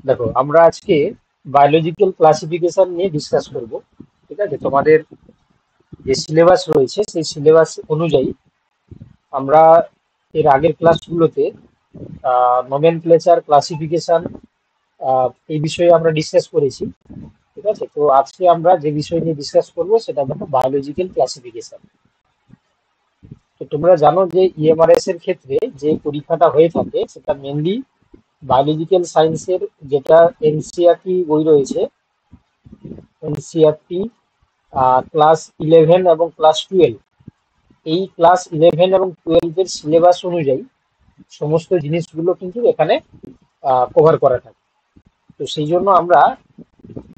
দেখো, আমরা আজকে বায়োলজিক্যাল ক্লাসিফিকেশন নিয়ে ডিসকাস করব। ঠিক আছে, তোমাদের যে সিলেবাস রয়েছে সেই সিলেবাস অনুযায়ী আমরা এর আগের ক্লাসগুলোতে নোমেনক্লেচার, ক্লাসিফিকেশন এই বিষয়ে আমরা ডিসকাস করেছি। ঠিক আছে, তো আজকে আমরা যে বিষয় নিয়ে ডিসকাস করব সেটা দেখো বায়োলজিক্যাল ক্লাসিফিকেশন। তো তোমরা জানো যে ইএমআরএস এর ক্ষেত্রে যে পরীক্ষাটা হয়ে থাকে সেটা মেনলি বায়োলজিক্যাল সায়েন্সের যেটা এনসিইআরটি বই রয়েছে, এনসিইআরটি ক্লাস 11 এবং ক্লাস 12, এই ক্লাস 11 এবং 12 এর সিলেবাস অনুযায়ী সমস্ত জিনিসগুলো কিন্তু এখানে কভার করা থাকে। তো সেই জন্য আমরা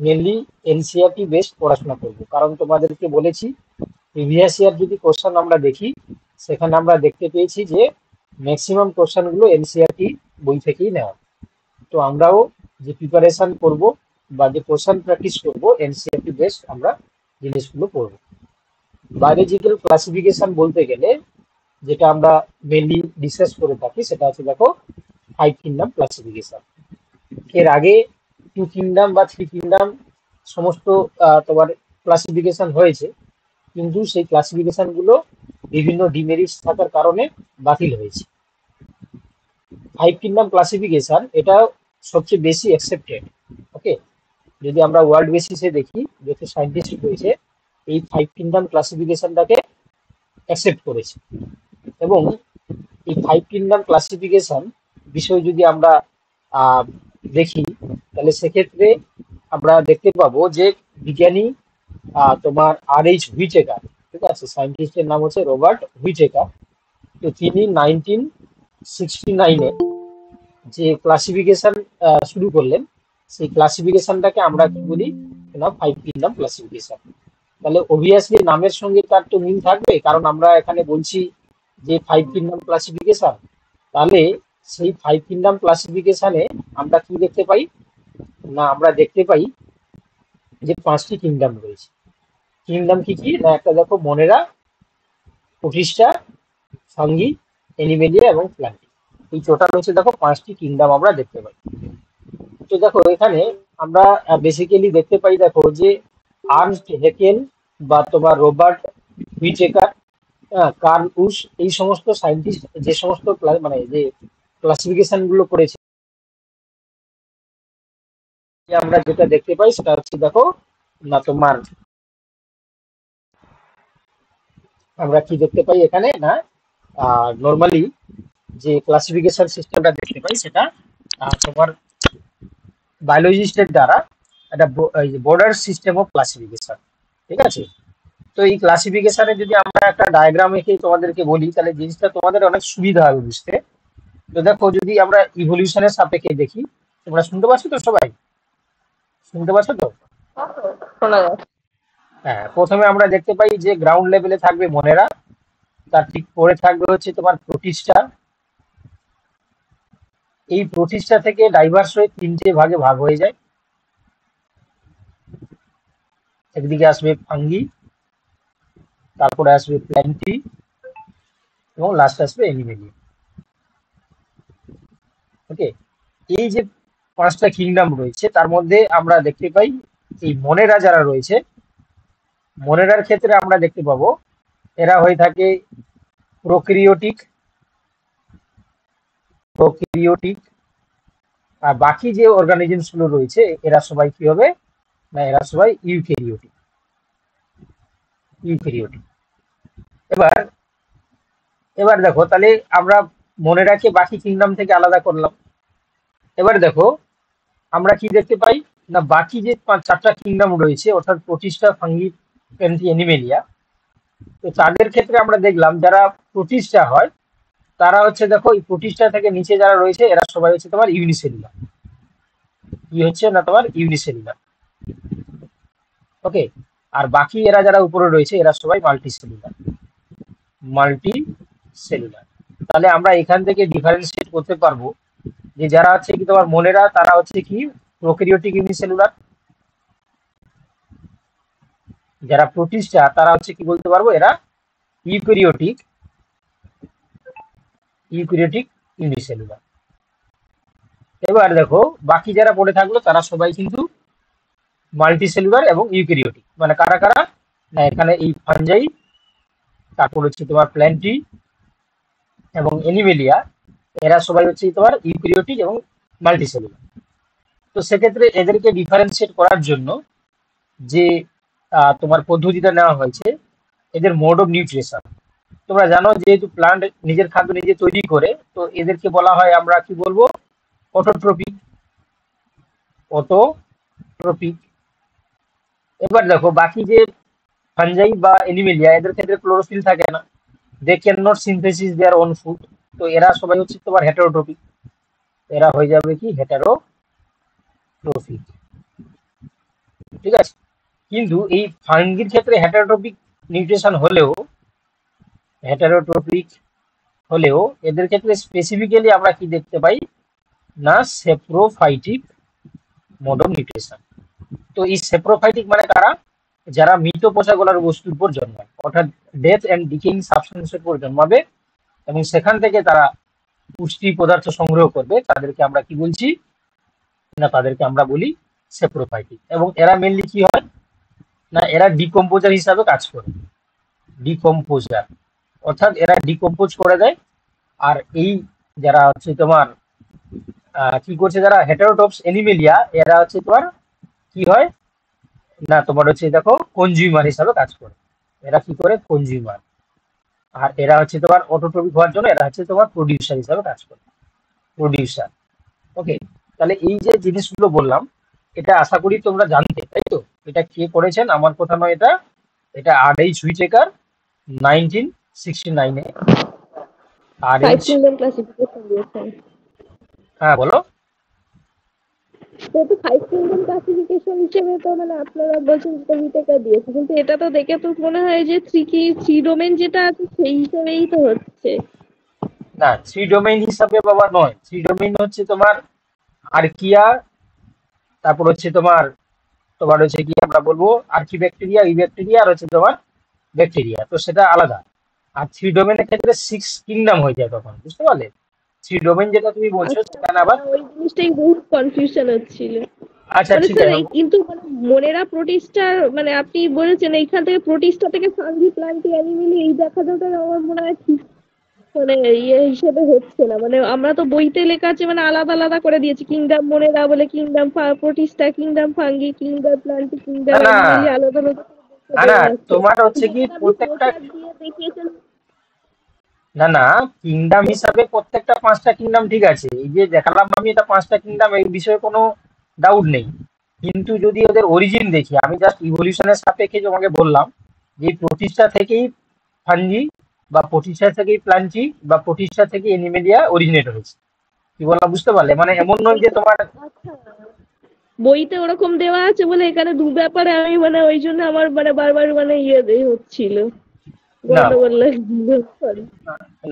মেনলি এনসিইআরটি বেসড পড়াশোনা করব, কারণ তোমাদেরকে বলেছি প্রিভিয়াস ইয়ার যদি কোশ্চেন আমরা দেখি সেখানে আমরা দেখতে পেয়েছি যে ম্যাক্সিমাম কোশ্চেনগুলো এনসিইআরটি বই থেকেই নেওয়া। তো আমরাও যে প্রিপারেশন করব বা যে কোশ্চেন প্র্যাকটিস করব এনসিইআরটি বেসড আমরা জিনিসগুলো পড়ব। বায়োলজিক্যাল ক্লাসিফিকেশন বলতে গেলে যেটা আমরা মেনলি ডিসকাস করে থাকি সেটা হচ্ছে দেখো 5 কিংডম ক্লাসিফিকেশন। এর আগে 2 কিংডম বা 3 কিংডম সমস্ত তোমার ক্লাসিফিকেশন হয়েছে, কিন্তু সেই ক্লাসিফিকেশন গুলো বিভিন্ন ডিমেরিটস থাকার কারণে বাতিল হয়েছে। 5 কিংডম ক্লাসিফিকেশন এটা সবচেয়ে বেশি অ্যাকসেপ্টেড। ওকে, যদি আমরা ওয়ার্ল্ড বেসিসে দেখি যত সায়েন্টিস্ট রয়েছে এই 5 কিংডম ক্লাসিফিকেশনটাকে অ্যাকসেপ্ট করেছে। এবং এই 5 কিংডম ক্লাসিফিকেশন বিষয় যদি আমরা আহ, দেখি তাহলে সেক্ষেত্রে আমরা দেখতে পাবো যে বিজ্ঞানী তোমার আর এইচ হুইটেকার, ঠিক আছে, সায়েন্টিস্টের নাম হচ্ছে রবার্ট হুইটেকার। তো তিনি 1969-এ যে ক্লাসিফিকেশন শুরু করলেন সেই ক্লাসিফিকেশনটাকে আমরা কি বলি না 5 কিংডম ক্লাসিফিকেশন। তাহলে অবভিয়াসলি নামের সঙ্গে তার তো মিল থাকবে, কারণ আমরা এখানে বলছি যে 5 কিংডম ক্লাসিফিকেশন। তাহলে সেই 5 কিংডম ক্লাসিফিকেশনে আমরা কি দেখতে পাই না, আমরা দেখতে পাই যে 5টি কিংডম রয়েছে। কিংডম কি কি না, একটা দেখো মনেরা, প্রোটিস্টা, ফাঙ্গি, অ্যানিমেলিয়া এবং প্ল্যান্টি। এই টোটাল হচ্ছে দেখো 5টি কিংডম আমরা দেখতে পাই। তো দেখো এখানে আমরা বেসিক্যালি দেখতে পাই দেখো যে আর্নস্ট হেকেল বা তোমার রবার্ট হুইটেকার, কার্ল উস, এই সমস্ত সায়েন্টিস্ট যে সমস্ত মানে যে ক্লাসিফিকেশন গুলো করেছে, আমরা যেটা দেখতে পাই সেটা হচ্ছে দেখো না তোমার আমরা কি দেখতে পাই এখানে না, নর্মালি যে ক্লাসিফিকেশন সিস্টেমটা দেখতে পাই সেটা তোমার বায়োলজিস্টের দ্বারা একটা বর্ডার সিস্টেম অফ ক্লাসিফিকেশন। ঠিক আছে, তো এই ক্লাসিফিকেশনে যদি আমরা একটা ডায়াগ্রাম এঁকে তোমাদেরকে বলি তাহলে জিনিসটা তোমাদের অনেক সুবিধা হবে বুঝতে। তো দেখো যদি আমরা ইভলিউশনের সাপেক্ষে দেখি, তোমরা শুনতে পাচ্ছ তো সবাই? শুনতে পাচ্ছ তো? শোনা যাচ্ছে। হ্যাঁ, প্রথমে আমরা দেখতে পাই যে গ্রাউন্ড লেভেলে থাকবে মনেরা, তার ঠিক পরে থাকবে হচ্ছে তোমার প্রোটিস্টা। এই প্রোটিস্টা থেকে ডাইভার্স হয়ে 3টে ভাগে ভাগ হয়ে যায়। একদিকে আসবে ফাঙ্গি, তারপরে আসবে প্ল্যান্টি এবং লাস্ট আসবে অ্যানিমেলিয়া। ওকে, এই যে 5টা কিংডম রয়েছে তার মধ্যে আমরা দেখতে পাই এই মনেরা যারা রয়েছে, মনেরার ক্ষেত্রে আমরা দেখতে পাবো এরা হয়ে থাকে প্রোক্রিওটিক, প্রোক্রিওটিক। আর বাকি যে অর্গানিজমস গুলো রয়েছে এরা সবাই কি হবে না, এরা সবাই ইউক্যারিওটিক, ইউক্যারিওটিক। এবার এবার দেখো তাহলে আমরা মনেরাকে বাকি কিংডম থেকে আলাদা করলাম। এবার দেখো আমরা কি দেখতে পাই না, বাকি যে 4টা কিংডম রয়েছে অর্থাৎ প্রোটিস্টা, ফাঙ্গি, প্ল্যান্টি, অ্যানিমেলিয়া, তো তাদের ক্ষেত্রে আমরা দেখলাম যারা প্রোটিস্টা হয় তারা হচ্ছে দেখো এই প্রোটিস্টা থেকে নিচে যারা রয়েছে এরা সবাই হচ্ছে তোমার ইউনিসেলুলার। কি হচ্ছে না তোমার ইউনিসেলুলার। ওকে, আর বাকি এরা যারা উপরে রয়েছে এরা সবাই মাল্টি সেলুলার, মাল্টি সেলুলার। তাহলে আমরা এখান থেকে ডিফারেন্সিয়েট করতে পারবো যে যারা হচ্ছে কি তোমার মনেরা তারা হচ্ছে কি প্রোক্যারিওটিক ইউনিসেলুলার, যারা প্রোটিস্টা তারা হচ্ছে কি বলতে পারবো এরা ইউক্যারিওটিক, ইউক্যারিওটিক ইউনিসেলুলার। এবার দেখো বাকি যারা পড়ে থাকলো তারা সবাই কিন্তু মাল্টিসেলুলার এবং ইউক্যারিওটিক। মানে কারা কারা? না এখানে এই ফাঞ্জাই, তারপর হচ্ছে তোমার প্ল্যান্টি এবং এনিমেলিয়া, এরা সবাই হচ্ছে তোমার ইউক্যারিওটিক এবং মাল্টিসেলুলার। তো সেক্ষেত্রে এদেরকে ডিফারেন্সিয়েট করার জন্য যে তোমার পদ্ধতিটা নেওয়া হয়েছে, এদের মোড অফ নিউট্রিশন। তোমরা জানো যেহেতু প্লান্ট নিজের খাদ্য নিজে তৈরি করে, তো এদেরকে বলা হয় আমরা কি বলবো? অটোট্রপিক। অটোট্রপিক। এবার দেখো বাকি যে ফাঞ্জাই বা এনিমেলিয়া, এদের ক্ষেত্রে ক্লোরোফিল থাকে না, they can not synthesis their own food. তো এরা সবাই হচ্ছে তোমার হেটারোট্রপিক। এরা হয়ে যাবে কি হেটারোট্রপিক। ঠিক আছে। কিন্তু এই ফাঙ্গির ক্ষেত্রে হেটারোট্রপিক হলেও এদের ক্ষেত্রে স্পেসিফিক্যালি আমরা কি দেখতে পাই? না সেপ্রোফাইটিক মোড অফ নিউট্রিশন। তো এই সেপ্রোফাইটিক মানে কারা? যারা মৃত পচা গলার বস্তুর উপর জন্মায়, অর্থাৎ ডেথ এন্ড ডিকেইং সাবস্টেন্সের উপর জন্মাবে এবং সেখান থেকে তারা পুষ্টি পদার্থ সংগ্রহ করবে, তাদেরকে আমরা কি বলছি? না তাদেরকে আমরা বলি সেপ্রোফাইটিক। এবং এরা মেনলি কি হয়? না এরা ডিকম্পোজার হিসাবে কাজ করে। ডিকম্পোজার অর্থাৎ এরা ডিকম্পোজ করে দেয়। আর এই যারা হচ্ছে তোমার কি করছে, যারা হেটারোটপস এনিমেলিয়া, এরা হচ্ছে তোমার কি হয়? না তোমার হচ্ছে দেখো কনজিউমার হিসাবে কাজ করে। এরা কি করে? কনজিউমার। আর এরা হচ্ছে তোমার অটোট্রপিক হওয়ার জন্য এরা হচ্ছে তোমার প্রডিউসার হিসাবে কাজ করে। প্রডিউসার। ওকে। তাহলে এই যে জিনিসগুলো বললাম, এটা আশা করি তোমরা জানতে, তাই তো? এটা কে করেছেন? আমার কথা নয় এটা, এটা আর.এইচ. হুইটেকার 1969-এ। ফাইভ আর.এইচ। কিংডম ক্লাসিফিকেশন দিয়েছেন। হ্যাঁ বলো। তো ফাইভ কিংডম ক্লাসিফিকেশন হিসেবে তো মানে আপনারা বলছেন যেটা ভিটেকা দিয়েছে, কিন্তু এটা তো দেখে তো মনে হয় যে থ্রি ডোমেন যেটা আছে সেই হিসেবেই তো হচ্ছে। না থ্রি ডোমেইন হিসাবে বাবা নয়, থ্রি ডোমেইন হচ্ছে তোমার আর্কিয়া, তারপর হচ্ছে তোমার তোমার হচ্ছে কি আমরা বলবো আর্কি ব্যাকটেরিয়া, ই ব্যাকটেরিয়া, আর হচ্ছে তোমার ব্যাকটেরিয়া, তো সেটা আলাদা। আর থ্রি ডোমেনের ক্ষেত্রে সিক্স কিংডম হয়ে যায় তখন, বুঝতে পারলে? থ্রি ডোমেন যেটা তুমি বলছো আচ্ছা, সেখানে আবার ওই জিনিসটাই বহুত কনফিউশন হচ্ছিল। আচ্ছা মানে ঠিক স্যার আছে। এই কিন্তু মানে মনেরা প্রোটিস্টার, মানে আপনি বলেছেন এইখান থেকে প্রোটিস্টা থেকে ফাঙ্গি প্লান্টি অ্যানিমেলি এই দেখানোটা আমার মনে হয় ঠিক মানে ইয়ে হিসেবে হচ্ছে না। মানে আমরা তো বইতে লেখা আছে মানে আলাদা আলাদা করে দিয়েছি, কিংডম মনেরা বলে, kingdom Protista, kingdom fungi, kingdom plenty, না কিংডম না অ্যানিমেলি আলাদা আলাদা করে দেখতে না না দেওয়া আছে। তোমার হচ্ছে কিন্তু কি যেটা আপনি প্রত্যেকটা, ফ্লোচার্ট দিয়ে দেখিয়েছেন। না না কিংডম হিসাবে প্রত্যেকটা পাঁচটা কিংডম ঠিক আছে, এই যে দেখালাম আমি এটা পাঁচটা কিংডম, এই বিষয়ে কোনো ডাউট নেই। কিন্তু যদি ওদের অরিজিন দেখি, আমি জাস্ট ইভলিউশনের সাপেক্ষে তোমাকে বললাম যে এই প্রতিষ্ঠা থেকেই ফাঞ্জি বা প্রতিষ্ঠা থেকেই প্লান্টি বা প্রতিষ্ঠা থেকে এনিমেলিয়া অরিজিনেট হয়েছে। কি বললাম বুঝতে পারলে? মানে এমন নয় যে তোমার, আচ্ছা, বইতে ওরকম দেওয়া আছে বলে এখানে দু ব্যাপারে আমি মানে ওই জন্য আমার মানে বারবার মানে হচ্ছিল, না গন্ডগোল লাগছিল। Sorry.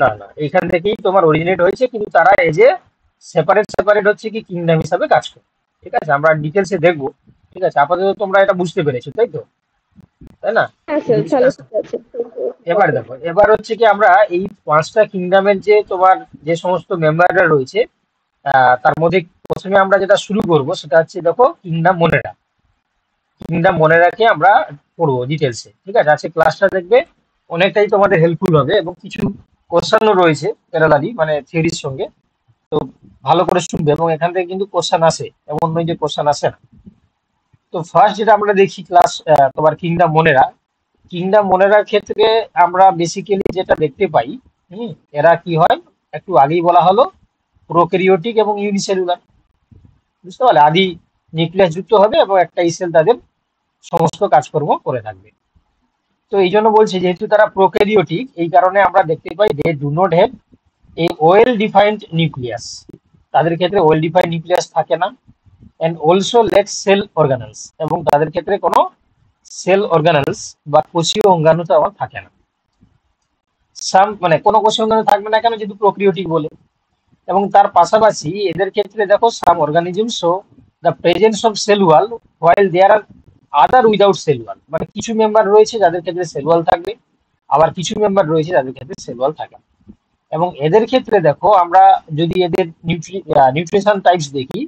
না না এইখান থেকেই তোমার অরিজিনেট হয়েছে, কিন্তু তারা এজ এ সেপারেট সেপারেট হচ্ছে কি কিংডম হিসাবে কাজ করে। ঠিক আছে, আমরা ডিটেলসে দেখবো। ঠিক আছে, আপাতত তোমরা এটা বুঝতে পেরেছো তাই তো? তাই না? হ্যাঁ স্যার, তাহলে জিনিসটা ঠিক আছে। এবার দেখো, এবার হচ্ছে কি আমরা এই পাঁচটা কিংডমের যে তোমার যে সমস্ত মেম্বাররা রয়েছে, তার মধ্যে প্রথমে আমরা যেটা শুরু করব সেটা হচ্ছে দেখো কিংডম মনেরা। কিংডম মনেরাকে আমরা পড়বো ডিটেলসে। ঠিক আছে, আজকে ক্লাসটা দেখবে অনেকটাই তোমাদের হেল্পফুল হবে এবং কিছু কোশ্চেনও রয়েছে প্যারালালি মানে থিওরির সঙ্গে। তো ভালো করে শুনবে এবং এখান থেকে কিন্তু কোশ্চেন আসে, এমন নয় যে কোশ্চেন আসে না। তো ফার্স্ট যেটা আমরা দেখি ক্লাস তোমার কিংডম মনেরা। কিংডম মনেরার ক্ষেত্রে আমরা বেসিক্যালি যেটা দেখতে পাই, এরা কি হয় একটু আগেই বলা হলো, প্রোক্যারিওটিক এবং ইউনিসেলুলার। বুঝতে পারলে? আদি নিউক্লিয়াস যুক্ত হবে এবং একটা সেল তাদের সমস্ত কাজকর্ম করে থাকবে। তো এই জন্য বলছি যেহেতু তারা প্রোক্যারিওটিক, এই কারণে আমরা দেখতে পাই they do not have a well defined nucleus. তাদের ক্ষেত্রে ওয়েল ডিফাইন্ড নিউক্লিয়াস থাকে না। And also lack cell organelles, এবং তাদের ক্ষেত্রে কোনো সেল অর্গানালস বা কোষীয় অঙ্গাণু তো আমার থাকে না। সাম মানে কোনো কোষীয় অঙ্গাণু থাকবে না কেন? যেহেতু প্রোক্রিওটিক বলে। এবং তার পাশাপাশি এদের ক্ষেত্রে দেখো some organism show the presence of cell wall while there are other without cell wall. মানে কিছু মেম্বার রয়েছে যাদের ক্ষেত্রে সেল ওয়াল থাকবে, আবার কিছু মেম্বার রয়েছে যাদের ক্ষেত্রে সেল ওয়াল থাকে না। এবং এদের ক্ষেত্রে দেখো আমরা যদি এদের নিউট্রিশন টাইপস দেখি,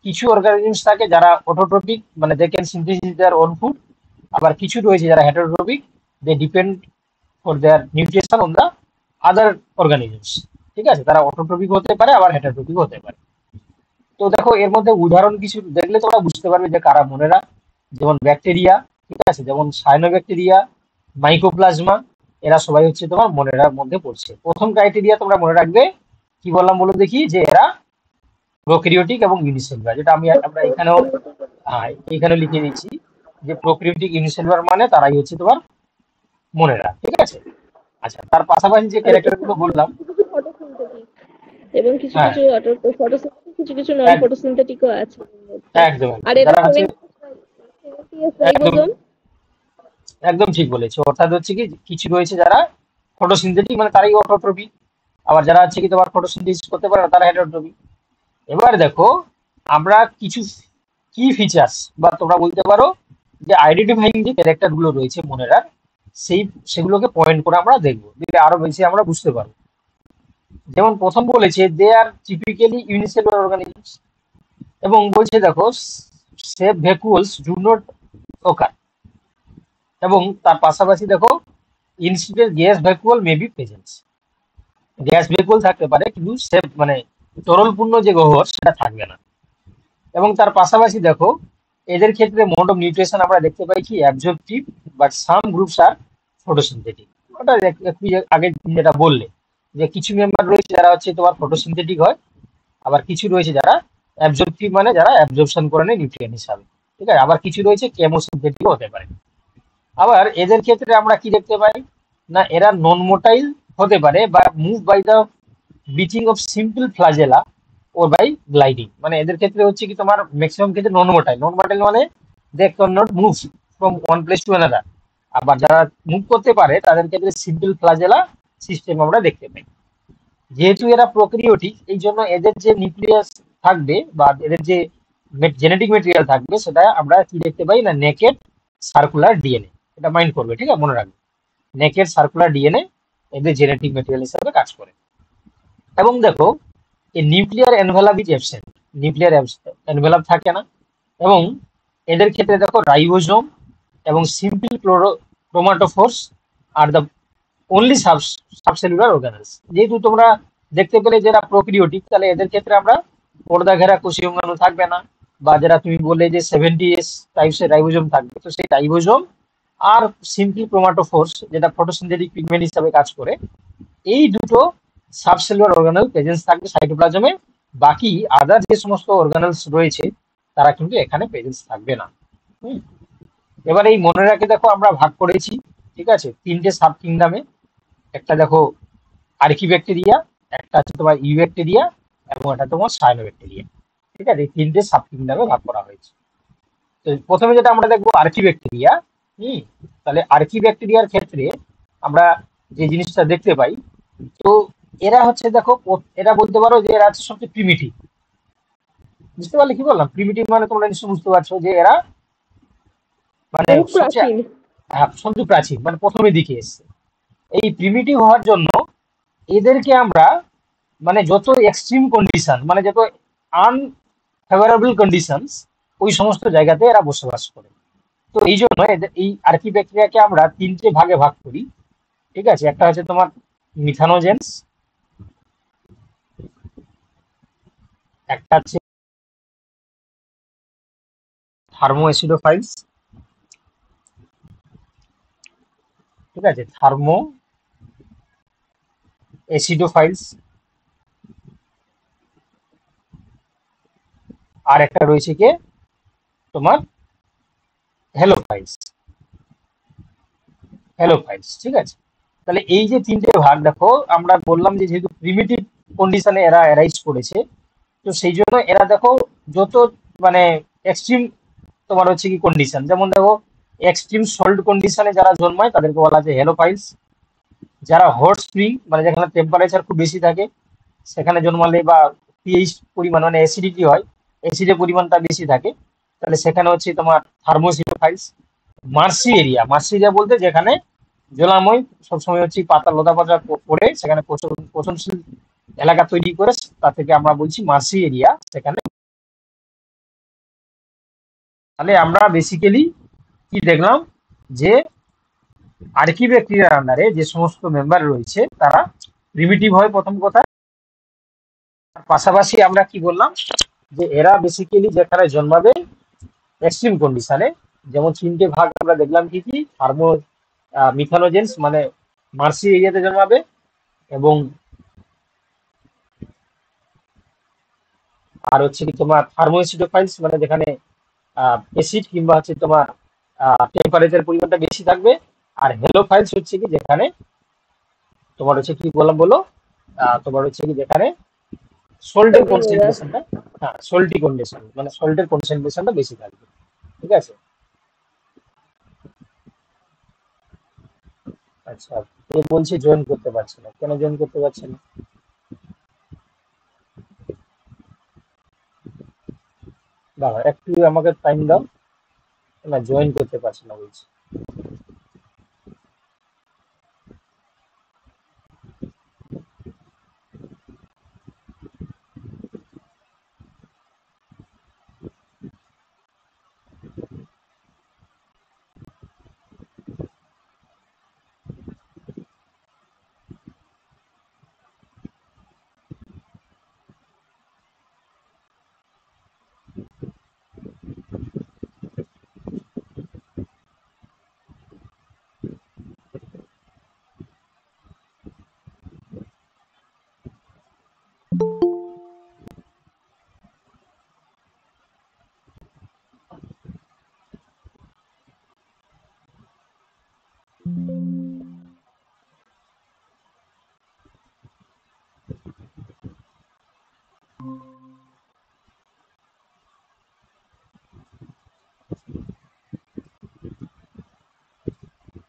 কিছু অর্গানিজমস থাকে যারা অটোট্রপিক, মানে they can synthesis their own food, আবার কিছু রয়েছে যারা heterotrophic, they depend for their nutrition on the other organisms. ঠিক আছে, তারা অটোট্রপিক হতে পারে আবার হেটারোট্রপিক হতে পারে। তো দেখো এর মধ্যে উদাহরণ কিছু দেখলে তোমরা বুঝতে পারবে যে কারা মনেরা। যেমন ব্যাকটেরিয়া, ঠিক আছে, যেমন সায়ানোব্যাকটেরিয়া, মাইকোপ্লাজমা, এরা সবাই হচ্ছে তোমার মনেরার মধ্যে পড়ছে। প্রথম ক্রাইটেরিয়া তোমরা মনে রাখবে, কি বললাম বলো দেখি, যে এরা প্রোক্যারিওটিক এবং ইউনিসেলুলার, যেটা আমরা এখানেও এখানে লিখে দিচ্ছি যে প্রোক্যারিওটিক ইউনিসেলুলার মানে তারাই হচ্ছে তোমার মনেরা। ঠিক আছে। আচ্ছা, তার পাশাপাশি যে আর ক্যারেক্টার গুলো বললাম, কিছু কিছু photosynthetic এবং কিছু হ্যাঁ, কিছু ফটোসিনথেটিক, কিছু কিছু নন এক- ফটোসিনথেটিকও আছে এর মধ্যে। একদম আর একদম এরা যারা হচ্ছে, একদম রাইবোজোম। একদম ঠিক বলেছো। অর্থাৎ হচ্ছে কি, কিছু রয়েছে যারা ফটোসিনথেটিক মানে তারাই অটোট্রপিক, আবার যারা হচ্ছে কি তোমার ফটোসিনথেসিস করতে পারে না তারা হেটারোট্রপিক। এবার দেখো আমরা কিছু কি ফিচার্স বা তোমরা বলতে পারো যে আইডেন্টিফাইং যে ক্যারেক্টার গুলো রয়েছে মনেরার, সেগুলোকে পয়েন্ট করে আমরা দেখবো, দিলে আরো বেশি আমরা বুঝতে পারবো। যেমন প্রথম বলেছে দে আর টিপিক্যালি ইউনিসেলুলার অর্গানিজমস, এবং বলছে দেখো সেভ ভ্যাকুয়ালস ডু নট ওকার, এবং তার পাশাপাশি দেখো instead gas vacuole may be presence, gas vacuole থাকতে পারে কিন্তু সেভ মানে তরলপূর্ণ যে গহ্বর সেটা থাকবে না। এবং তার পাশাপাশি দেখো এদের ক্ষেত্রে মোড অফ নিউট্রিশন আমরা দেখতে পাই কি absorptive, but some groups are photosynthetic. ওটা একটু আগে তুমি যেটা বললে যে কিছু মেম্বার রয়েছে যারা হচ্ছে তোমার ফটোসিনথেটিক হয়, আবার কিছু রয়েছে যারা অ্যাবজর্পটিভ মানে যারা অ্যাবজর্পশন করে নেয় নিউট্রিয়েন্ট হিসাবে। ঠিক আছে, আবার কিছু রয়েছে কেমোসিনথেটিক হতে পারে। আবার এদের ক্ষেত্রে আমরা কি দেখতে পাই না, এরা নন মোটাইল হতে পারে বা move by the beating of simple flagella ও বাই গ্লাইডিং, মানে এদের ক্ষেত্রে হচ্ছে কি তোমার ম্যাক্সিমাম ক্ষেত্রে নন মোটাইল, নন মোটাইল মানে they can not move from one place to another. আবার যারা মুভ করতে পারে তাদের ক্ষেত্রে সিম্পল ফ্লাজেলা সিস্টেম আমরা দেখতে পাই। যেহেতু এরা প্রোক্যারিওটিক, এই জন্য এদের যে নিউক্লিয়াস থাকবে বা এদের যে জেনেটিক মেটেরিয়াল থাকবে সেটা আমরা কি দেখতে পাই না, নেকেড সার্কুলার ডিএনএ। এটা মাইন্ড করবে, ঠিক আছে, মনে রাখবে, নেকেড সার্কুলার ডিএনএ এদের জেনেটিক মেটেরিয়াল হিসেবে কাজ করে। এবং দেখো এই nuclear envelope is absent, nuclear envelope থাকে না। এবং এদের ক্ষেত্রে দেখো রাইবোজোম এবং simple chromatophores are the only subcellular organelles. যেহেতু তোমরা দেখতে পেলে যারা প্রোক্রিওটিক, তাহলে এদের ক্ষেত্রে আমরা পর্দা ঘেরা কোষীয় অঙ্গাণু থাকবে না, বা যারা তুমি বললে যে 70s টাইপসের রাইবোজোম থাকবে, তো সেই রাইবোজোম আর সিম্পল ক্রোমাটোফোর্স যেটা ফটোসিনথেটিক পিগমেন্ট হিসাবে কাজ করে, এই দুটো সাবসেলুলার অর্গানেল প্রেজেন্স থাকবে সাইটোপ্লাজমে। বাকি আদার যে সমস্ত অর্গানেলস রয়েছে তারা কিন্তু এখানে প্রেজেন্স থাকবে না। হুম। এবার এই মনে রাখে দেখো আমরা ভাগ করেছি, ঠিক আছে, তিনটে সাব কিংডমে। একটা দেখো আর্কিব্যাকটেরিয়া, একটা হচ্ছে তোমার ইউব্যাকটেরিয়া, এবং একটা তোমার সায়ানোব্যাকটেরিয়া। ঠিক আছে, এই তিনটে সাব কিংডমে ভাগ করা হয়েছে। তো প্রথমে যেটা আমরা দেখবো আর্কিব্যাকটেরিয়া। হুম। তাহলে আর্কিব্যাকটেরিয়ার ক্ষেত্রে আমরা যে জিনিসটা দেখতে পাই, তো এরা হচ্ছে দেখো এরা বলতে পারো যে এরা হচ্ছে সবচেয়ে প্রিমিটিভ। বুঝতে পারলে কি বললাম? প্রিমিটিভ মানে তোমরা নিশ্চয়ই বুঝতে পারছো যে এরা মানে বহু সবচেয়ে, প্রাচীন। হ্যাঁ, সবচেয়ে প্রাচীন মানে প্রথমের দিকে এসছে। এই প্রিমিটিভ হওয়ার জন্য এদেরকে আমরা মানে যত এক্সট্রিম কন্ডিশন, মানে যত আনফেভারেবল কন্ডিশনস, ওই সমস্ত জায়গাতে এরা বসবাস করে। তো এই জন্য এদের এই আর্কিব্যাকটেরিয়াকে আমরা তিনটে ভাগে ভাগ করি। ঠিক আছে, একটা হচ্ছে তোমার মিথানোজেন্স, একটা হচ্ছে থার্মো অ্যাসিডোফাইলস, ঠিক আছে, থার্মো অ্যাসিডোফাইলস, আর একটা রয়েছে কি তোমার হেলোফাইলস, হেলোফাইলস। ঠিক আছে, তাহলে এই যে তিনটে ভাগ দেখো, আমরা বললাম যে যেহেতু প্রিমিটিভ কন্ডিশনে এরা অ্যারাইজ করেছে, তো সেই জন্য এরা দেখো যত মানে এক্সট্রিম তোমার হচ্ছে কি কন্ডিশন, যেমন দেখো এক্সট্রিম সল্ট কন্ডিশনে যারা জন্মায় তাদেরকে বলা যায় হেলোফাইলস। যারা হট স্প্রিং মানে যেখানে টেম্পারেচার খুব বেশি থাকে সেখানে জন্মালে, বা পিএইচ পরিমাণ মানে অ্যাসিডিটি হয়, অ্যাসিডের পরিমাণটা বেশি থাকে, তাহলে সেখানে হচ্ছে তোমার থার্মোসিটোফাইলস। মার্সি এরিয়া, মার্সি এরিয়া বলতে যেখানে জলাময় সবসময় হচ্ছে পাতা লতা পাতা পড়ে সেখানে পচনশীল এলাকা তৈরি করে, তা থেকে আমরা বলছি মার্সি এরিয়া সেখানে। তাহলে আমরা বেসিক্যালি কি দেখলাম, যে আর্কিব্যাকটেরিয়ার আন্ডারে যে সমস্ত মেম্বার রয়েছে তারা প্রিমিটিভ হয় প্রথম কথা। আর পাশাপাশি আমরা কি বললাম, যে এরা বেসিক্যালি যেখানে জন্মাবে এক্সট্রিম কন্ডিশনে, যেমন তিনটে ভাগ আমরা দেখলাম কি কি, মিথানোজেন্স মানে মার্সি এরিয়াতে জন্মাবে, এবং আর হচ্ছে কি তোমার থার্মোএসিডোফাইলস মানে যেখানে অ্যাসিড কিংবা হচ্ছে তোমার টেম্পারেচার পরিমাণটা বেশি থাকবে। আর হেলোফাইলস হচ্ছে কি যেখানে তোমার হচ্ছে কি বললাম বলো, তোমার হচ্ছে কি যেখানে সল্টের কনসেন্ট্রেশনটা, হ্যাঁ সল্টি কন্ডিশন মানে সল্টের কনসেন্ট্রেশনটা বেশি থাকবে। ঠিক আছে। আচ্ছা, এ বলছে জয়েন করতে পারছে না, কেন জয়েন করতে পারছে না? দাঁড়াও একটু আমাকে টাইম দাও। না, জয়েন করতে পারছে না বলছে।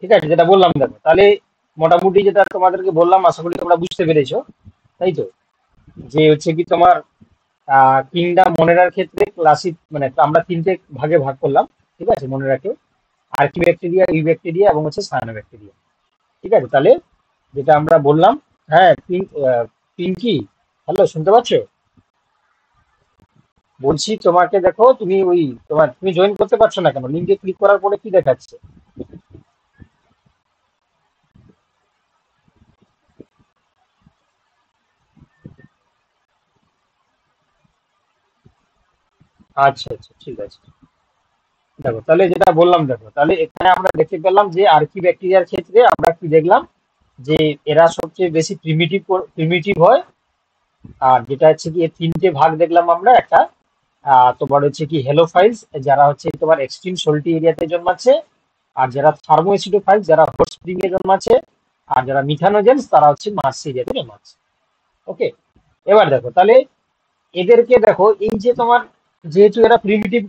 ঠিক আছে, যেটা বললাম দেখো, তাহলে মোটামুটি যেটা তোমাদেরকে বললাম আশা করি তোমরা বুঝতে পেরেছো, তাই তো? যে হচ্ছে কি তোমার কিংডম মনে রাখার ক্ষেত্রে ক্লাসিক মানে আমরা তিনটে ভাগে ভাগ করলাম, ঠিক আছে মনে রাখে, আর্কি ব্যাকটেরিয়া, ইউ ব্যাকটেরিয়া এবং হচ্ছে সায়ানো ব্যাকটেরিয়া। ঠিক আছে, তাহলে যেটা আমরা বললাম, হ্যাঁ পিঙ্কি, হ্যালো শুনতে পাচ্ছ? বলছি তোমাকে দেখো, তুমি ওই তুমি জয়েন করতে পারছো না কেন? লিঙ্কে ক্লিক করার পরে কি দেখাচ্ছে? আচ্ছা আচ্ছা, ঠিক আছে। দেখো তাহলে যেটা বললাম, দেখো তাহলে এখানে আমরা দেখতে পেলাম যে আর্কি ব্যাকটেরিয়ার ক্ষেত্রে আমরা কি দেখলাম, যে এরা সবচেয়ে বেশি প্রিমিটিভ প্রিমিটিভ হয়। আর যেটা হচ্ছে কি এর তিনটে ভাগ দেখলাম আমরা, একটা তোমার হচ্ছে কি হেলোফাইলস যারা হচ্ছে তোমার এক্সট্রিম সল্টি এরিয়াতে জন্মাচ্ছে, আর যারা থার্মোএসিডোফাইলস যারা হট স্প্রিং এ জন্মাচ্ছে, আর যারা মিথানোজেন্স তারা হচ্ছে মার্স এরিয়াতে জন্মাচ্ছে। ওকে, এবার দেখো তাহলে এদেরকে দেখো, এই যে তোমার যেহেতু এরা প্রিমিটিভ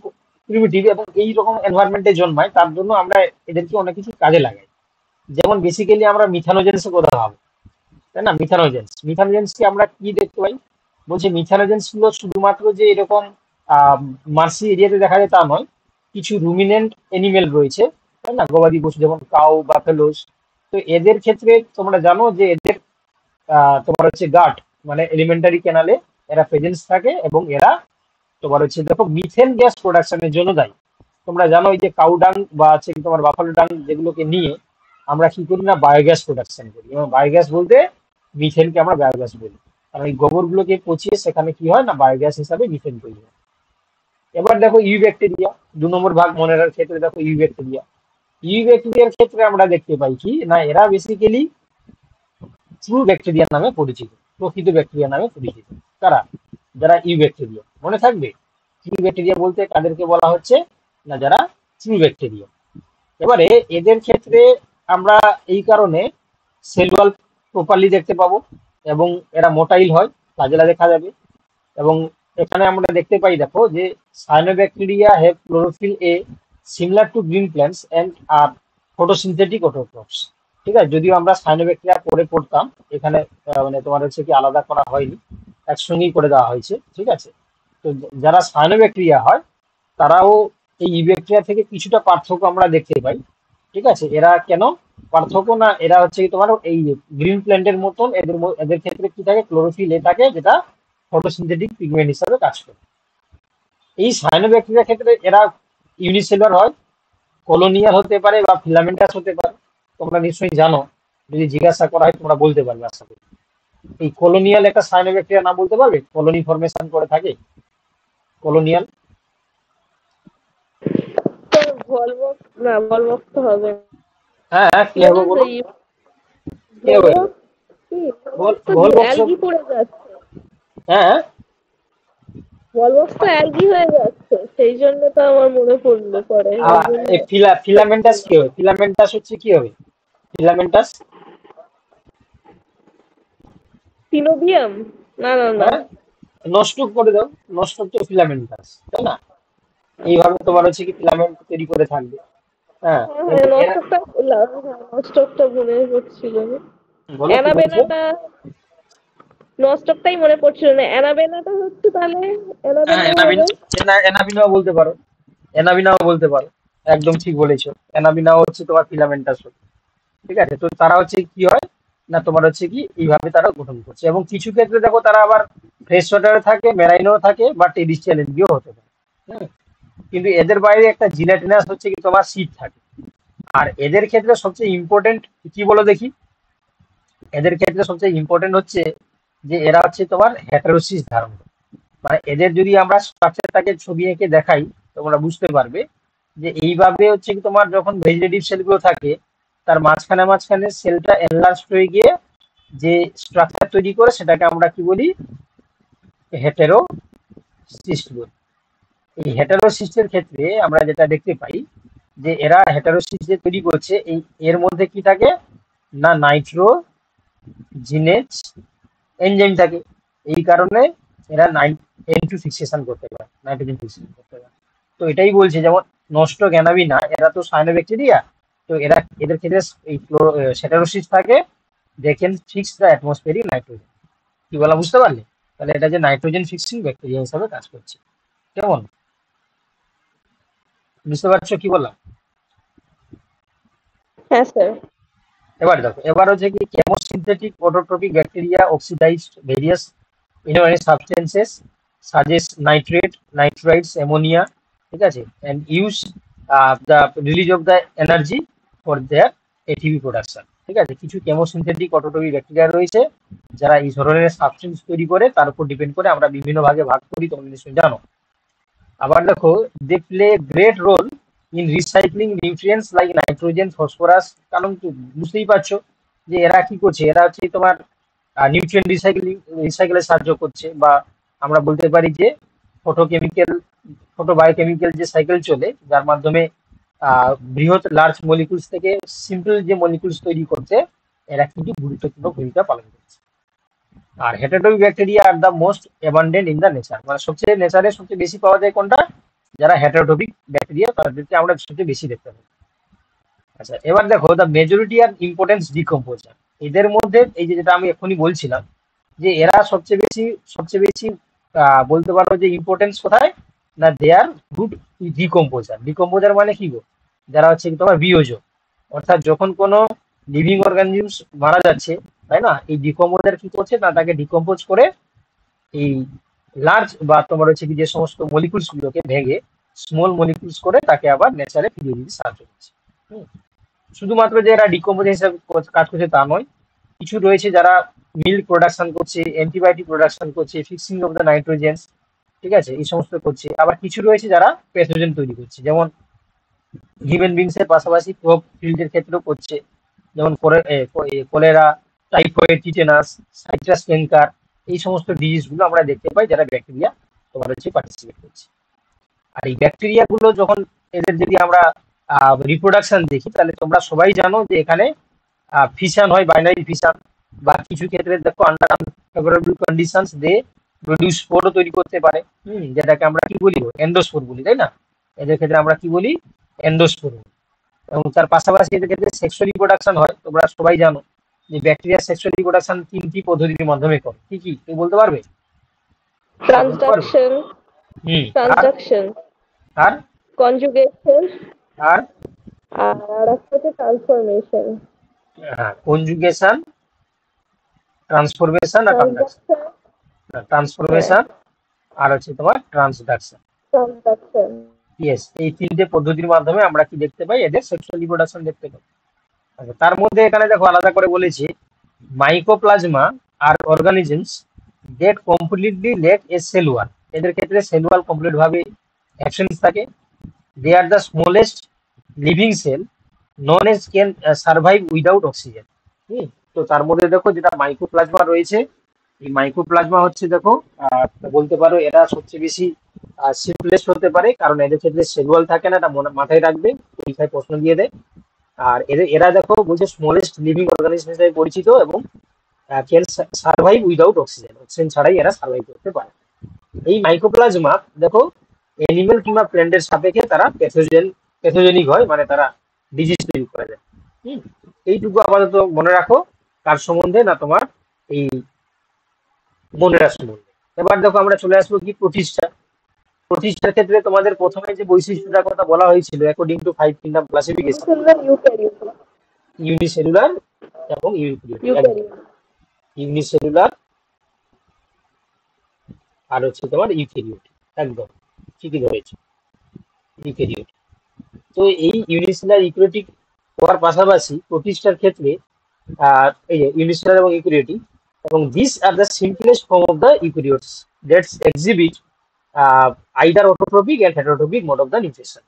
প্রিমিটিভ এবং এই রকম এনভায়রনমেন্টে জন্মায়, তার জন্য আমরা এদেরকে অনেক কিছু কাজে লাগাই। যেমন বেসিক্যালি আমরা মিথানোজেন্সের কথা ভাবো, তাই না? মিথানোজেন্সকে আমরা কি দেখতে পাই? বলছে মিথানোজেন্স গুলো শুধুমাত্র যে এরকম মার্সি এরিয়াতে দেখা যায় তা নয়, কিছু রুমিনেন্ট এনিমেল রয়েছে, তাই না, গবাদি পশু যেমন কাউ বা ফেলোস। তো এদের ক্ষেত্রে তোমরা জানো যে এদের তোমার হচ্ছে গাট মানে এলিমেন্টারি ক্যানালে এরা প্রেজেন্স থাকে, এবং এরা তোমার হচ্ছে দেখো মিথেন গ্যাস প্রোডাকশনের জন্য দায়ী। তোমরা জানো এই যে কাউ ডাং বা হচ্ছে কি তোমার বাফালো ডাং যেগুলোকে নিয়ে আমরা কি করি না, বায়োগ্যাস প্রোডাকশন করি, এবং বায়োগ্যাস বলতে মিথেনকে আমরা বায়োগ্যাস বলি। কারণ এই গোবরগুলোকে পচিয়ে সেখানে কি হয় না, বায়োগ্যাস হিসাবে মিথেন তৈরি হয়। এবার দেখো ইউ ব্যাকটেরিয়া, 2 নম্বর ভাগ মনে রাখার ক্ষেত্রে দেখো ইউ ব্যাকটেরিয়া। ইউ ব্যাকটেরিয়ার ক্ষেত্রে আমরা দেখতে পাই কি না, এরা বেসিক্যালি ট্রু ব্যাকটেরিয়া নামে পরিচিত, প্রকৃত ব্যাকটেরিয়া নামে পরিচিত। কারা? যারা ইউ ব্যাকটেরিয়া, মনে থাকবে ট্রু ব্যাকটেরিয়া বলতে কাদেরকে বলা হচ্ছে না, যারা ট্রু ব্যাকটেরিয়া। এবারে এদের ক্ষেত্রে আমরা এই কারণে সেল ওয়াল প্রপারলি দেখতে পাবো, এবং এরা মোটাইল হয়, কাজেলা দেখা যাবে। এবং এখানে আমরা দেখতে পাই দেখো যে cyanobacteria have chlorophyll a similar to green plants and are photosynthetic autotrophs. ঠিক আছে, যদিও আমরা সায়ানোব্যাকটেরিয়া পরে পড়তাম, এখানে মানে তোমার হচ্ছে কি আলাদা করা হয়নি, একসঙ্গেই করে দেওয়া হয়েছে। ঠিক আছে, তো যারা সায়ানোব্যাকটেরিয়া হয় তারাও এই ইউব্যাকটেরিয়া থেকে কিছুটা পার্থক্য আমরা দেখতে পাই। ঠিক আছে, এরা কেন পার্থক্য না, এরা হচ্ছে কি তোমার এই গ্রিন প্ল্যান্টের মতন এদের ক্ষেত্রে কি থাকে, ক্লোরোফিল এ থাকে, যেটা ফটোসিনথেটিক পিগমেন্ট হিসাবে কাজ করে। এই সায়ানোব্যাকটেরিয়ার ক্ষেত্রে এরা ইউনিসেলুলার হয়, কলোনিয়াল হতে পারে বা ফিলামেন্টাস হতে পারে। তোমরা নিশ্চয়ই জানো, যদি জিজ্ঞাসা করা হয় তোমরা বলতে পারবে আশা করি। এই কলোনিয়াল একটা সায়ানোব্যাকটেরিয়া নাম বলতে পারবে, কলোনি ফরমেশন করে থাকে, কলোনিয়াল। তো ভলভক্স না, ভলভক্স তো হবে না। হ্যাঁ হ্যাঁ, কি কি হবে বলে বলো, এই কি হবে? ভলভক্স, কি ভলভক্স তো ভলভক্স। অ্যালগি পড়ে যাচ্ছে। হ্যাঁ হ্যাঁ। ভলভক্স তো অ্যালগি হয়ে যাচ্ছে, সেই জন্য তো আমার মনে পড়লো পরে, ওই জন্য এই ফিলামেন্টাস কি হবে, ফিলামেন্টাস হচ্ছে কি হবে, ফিলামেন্টাস। সিনোভিয়াম। না না না। হ্যাঁ, নষ্ট করে দাও, নষ্ট হচ্ছে ফিলামেন্টাস, তাই না? এইভাবে তোমার হচ্ছে কি ফিলামেন্ট তৈরি করে থাকবে। হ্যাঁ, হ্যাঁ হ্যাঁ, এরা নস্টকটা, হ্যাঁ নস্টকটা মনে পড়ছিল না। বলো কি বলছো? অ্যানাবেনাটা, নস্টকটাই মনে পড়ছিল না। অ্যানাবেনাটা হচ্ছে তাহলে, হ্যাঁ, অ্যানাবেনা হবে। এনাবিনাও বলতে পারো, এনাবিনাও বলতে পারো, একদম ঠিক বলেছো। এনাবিনাও হচ্ছে তোমার ফিলামেন্টাস। ঠিক আছে, তো তারা হচ্ছে কি হয় না, তোমার হচ্ছে কি এইভাবে তারা গঠন করছে, এবং কিছু ক্ষেত্রে দেখো তারা আবার ফ্রেশ ওয়াটারে থাকে, মেরাইনও থাকে, বা টেরিস্ট্রিয়াল এলগিও হতে পারে। হ্যাঁ, কিন্তু এদের বাইরে একটা জিলাটিনাস হচ্ছে কি তোমার সিট থাকে। আর এদের ক্ষেত্রে সবচেয়ে ইম্পর্টেন্ট কি বলো দেখি, এদের ক্ষেত্রে সবচেয়ে ইম্পর্টেন্ট হচ্ছে যে এরা হচ্ছে তোমার হেটারোসিস ধারণ করে। মানে এদের যদি আমরা স্ট্রাকচারটাকে ছবি এঁকে দেখাই, তোমরা বুঝতে পারবে যে এইভাবে হচ্ছে কি তোমার যখন ভেজিটেটিভ সেলগুলো থাকে, তার মাঝখানে মাঝখানে সেলটা এনলার্জ হয়ে গিয়ে যে স্ট্রাকচার তৈরি করে, সেটাকে আমরা কি বলি, হেটেরোসিস্ট বলি। এই হেটারোসিস্টের ক্ষেত্রে আমরা যেটা দেখতে পাই, যে এরা হেটারোসিস্ট যে তৈরি করছে, এই এর মধ্যে কি থাকে না, নাইট্রোজিনেজ এনজাইম থাকে। এই কারণে এরা N2 ফিক্সেশন করতে পারে, নাইট্রোজেন ফিক্সেশন করতে পারে। তো এটাই বলছে, যেমন নষ্ট জ্ঞানাবি না, এরা তো সায়ানোব্যাকটেরিয়া। তো এদের ক্ষেত্রে এই সেটারোসিস থাকে, they can fix the atmospheric nitrogen. কি বলা, বুঝতে পারলে? তাহলে এটা যে নাইট্রোজেন ফিক্সিং ব্যাকটেরিয়া হিসাবে কাজ করছে। কেমন, বুঝতে পারছো কি বললাম? হ্যাঁ স্যার। এবার দেখো, এবার হচ্ছে কি chemosynthetic autotrophic bacteria oxidized various inorganic substances such as nitrate, nitrites, ammonia, ঠিক আছে, and use the release of the energy for their ATP production। ঠিক আছে, কিছু কেমোসিনথেটিক অটোট্রপিক ব্যাকটেরিয়া রয়েছে যারা এই ধরনের সাবস্টেন্স তৈরি করে, তার উপর ডিপেন্ড করে আমরা বিভিন্ন ভাগে ভাগ করি, তোমরা নিশ্চয়ই জানো। আবার দেখো, they play great role in recycling nutrients like nitrogen, phosphorus. কারণ কি, বুঝতেই পারছো যে এরা কি করছে, এরা হচ্ছে তোমার নিউট্রিয়েন্ট রিসাইকেলে সাহায্য করছে, বা আমরা বলতে পারি যে ফটোকেমিক্যাল, ফটোবায়োকেমিক্যাল যে সাইকেল চলে, যার মাধ্যমে বৃহৎ লার্জ মলিকুলস থেকে সিম্পল যে মলিকুলস তৈরি করছে, এরা কিন্তু গুরুত্বপূর্ণ ভূমিকা পালন করছে। আর heterotrophic bacteria are the most abundant in the nature, মানে সবচেয়ে নেচারে সবচেয়ে বেশি পাওয়া যায় কোনটা, যারা হেটাটোপিক ব্যাকটেরিয়া, তাদেরকে আমরা সবচেয়ে বেশি দেখতে পাই। আচ্ছা, এবার দেখো the majority are importance decomposer. এদের মধ্যে এই যে যেটা আমি এখনই বলছিলাম, যে এরা সবচেয়ে বেশি বলতে পারো যে ইম্পর্টেন্স কোথায় না, দে আর গুড ডিকম্পোজার। ডিকম্পোজার মানে কি গো, যারা হচ্ছে কি তোমার বিয়োজক। অর্থাৎ যখন কোনো লিভিং অর্গানিজমস মারা যাচ্ছে, তাই না, এই ডিকম্পোজার কি করছে না, তাকে ডিকম্পোজ করে এই লার্জ বা তোমার হচ্ছে কি যে সমস্ত মলিকুলস গুলোকে ভেঙে স্মল মলিকুলস করে তাকে আবার নেচারে ফিরিয়ে দিতে সাহায্য করছে। হুম। শুধুমাত্র যে এরা ডিকম্পোজার হিসাবে কাজ করছে তা নয়, কিছু রয়েছে যারা মিল্ক প্রোডাকশন করছে, অ্যান্টিবায়োটিক প্রোডাকশন করছে, ফিক্সিং অফ দ্য নাইট্রোজেন, ঠিক আছে, এই সমস্ত করছে। আবার কিছু রয়েছে যারা প্যাথোজেন তৈরি করছে, যেমন হিউম্যান বিংস এর পাশাপাশি ক্রপ ফিল্ডের ক্ষেত্রেও করছে, যেমন কলেরা, টাইফয়েড, টিটেনাস, সাইট্রাস ক্যাঙ্কার, এই সমস্ত ডিজিজ গুলো আমরা দেখতে পাই যারা ব্যাকটেরিয়া তোমার হচ্ছে পার্টিসিপেট করছে। আর এই ব্যাকটেরিয়া গুলো যখন, এদের যদি আমরা রিপ্রোডাকশন দেখি, তাহলে তোমরা সবাই জানো যে এখানে ফিশন হয়, বাইনারি ফিশন, বা কিছু ক্ষেত্রে দেখো আন্ডার আনফেভারেবল কন্ডিশনস দে প্রডিউস স্পোরও তৈরি করতে পারে। যেটাকে আমরা কি বলি, এন্ডোস্পোর বলি, তাই না? এদের ক্ষেত্রে আমরা কি বলি, এন্ডোস্পোর। এবং তার পাশাপাশি এদের ক্ষেত্রে সেক্সুয়াল রিপ্রোডাকশন হয়। তোমরা সবাই জানো যে ব্যাকটেরিয়া সেক্সুয়াল রিপ্রোডাকশন 3টি পদ্ধতির মাধ্যমে করে। কি কি তুমি বলতে পারবে? বলতে পারবে? ট্রান্সডাকশন, হুম। আর ট্রান্সডাকশন, আর কনজুগেশন, আর আর একটা হচ্ছে ট্রান্সফরমেশন, হ্যাঁ, কনজুগেশন, ট্রান্সফরমেশন আর কন্ডাকশন। ট্রানজাকশন। হ্যাঁ, ট্রান্সফরমেশন আর হচ্ছে তোমার ট্রান্সডাকশন। ট্রানজাকশন। ইয়েস, এই তিনটে পদ্ধতির মাধ্যমে আমরা কি দেখতে পাই, এদের সেক্সুয়াল রিপ্রোডাকশন দেখতে পাই। আচ্ছা, তার মধ্যে এখানে দেখো আলাদা করে বলেছি, mycoplasma are organisms that completely lack a cell wall. এদের ক্ষেত্রে সেল ওয়াল কমপ্লিট ভাবে অ্যাবসেন্স থাকে। They are the smallest living cell known as can survive without oxygen. তো তার মধ্যে দেখো যেটা মাইক্রোপ্লাজমা রয়েছে, এই মাইক্রোপ্লাজমা হচ্ছে দেখো বলতে পারো এরা সবচেয়ে বেশি সিম্পলেস্ট হতে পারে, কারণ এদের ক্ষেত্রে সেলুয়াল থাকে না, এটা মাথায় রাখবে, পরীক্ষায় প্রশ্ন দিয়ে দেয়। আর এরা দেখো বলছে স্মলেস্ট লিভিং অর্গানিজম হিসেবে পরিচিত, এবং can survive without oxygen, oxygen ছাড়াই এরা সার্ভাইভ করতে পারে। এই মাইক্রোপ্লাজমা দেখো অ্যানিমেল কিংবা প্ল্যান্টের সাপেক্ষে তারা প্যাথোজেনিক হয়, মানে তারা ডিজিজ তৈরি করে দেয়। হুম, এইটুকু আপাতত মনে রাখো। কার সম্বন্ধে না, তোমার এই মনেরা সম্বন্ধে। এবার দেখো আমরা চলে আসবো কি প্রতিষ্ঠা। প্রতিষ্ঠার ক্ষেত্রে তোমাদের প্রথমে যে বৈশিষ্ট্যটার কথা বলা হয়েছিল, according to 5 kingdom classification, unicellular, eukaryote. Unicellular এবং ইউক্যারিওট, একদম ইউক্যারিওট। ইউনিসেলুলার আর হচ্ছে তোমার ইউক্যারিওট, একদম ঠিকই ধরেছে, ইউক্যারিওট। তো এই ইউনিসেলুলার ইউক্যারিওটিক হওয়ার পাশাপাশি প্রতিষ্ঠার ক্ষেত্রে এই যে ইউনিসেলুলার এবং ইউক্যারিওটিক, এবং this are the simplest form of the eukaryotes that's exhibit either autotrophic and heterotrophic mode of the nutrition.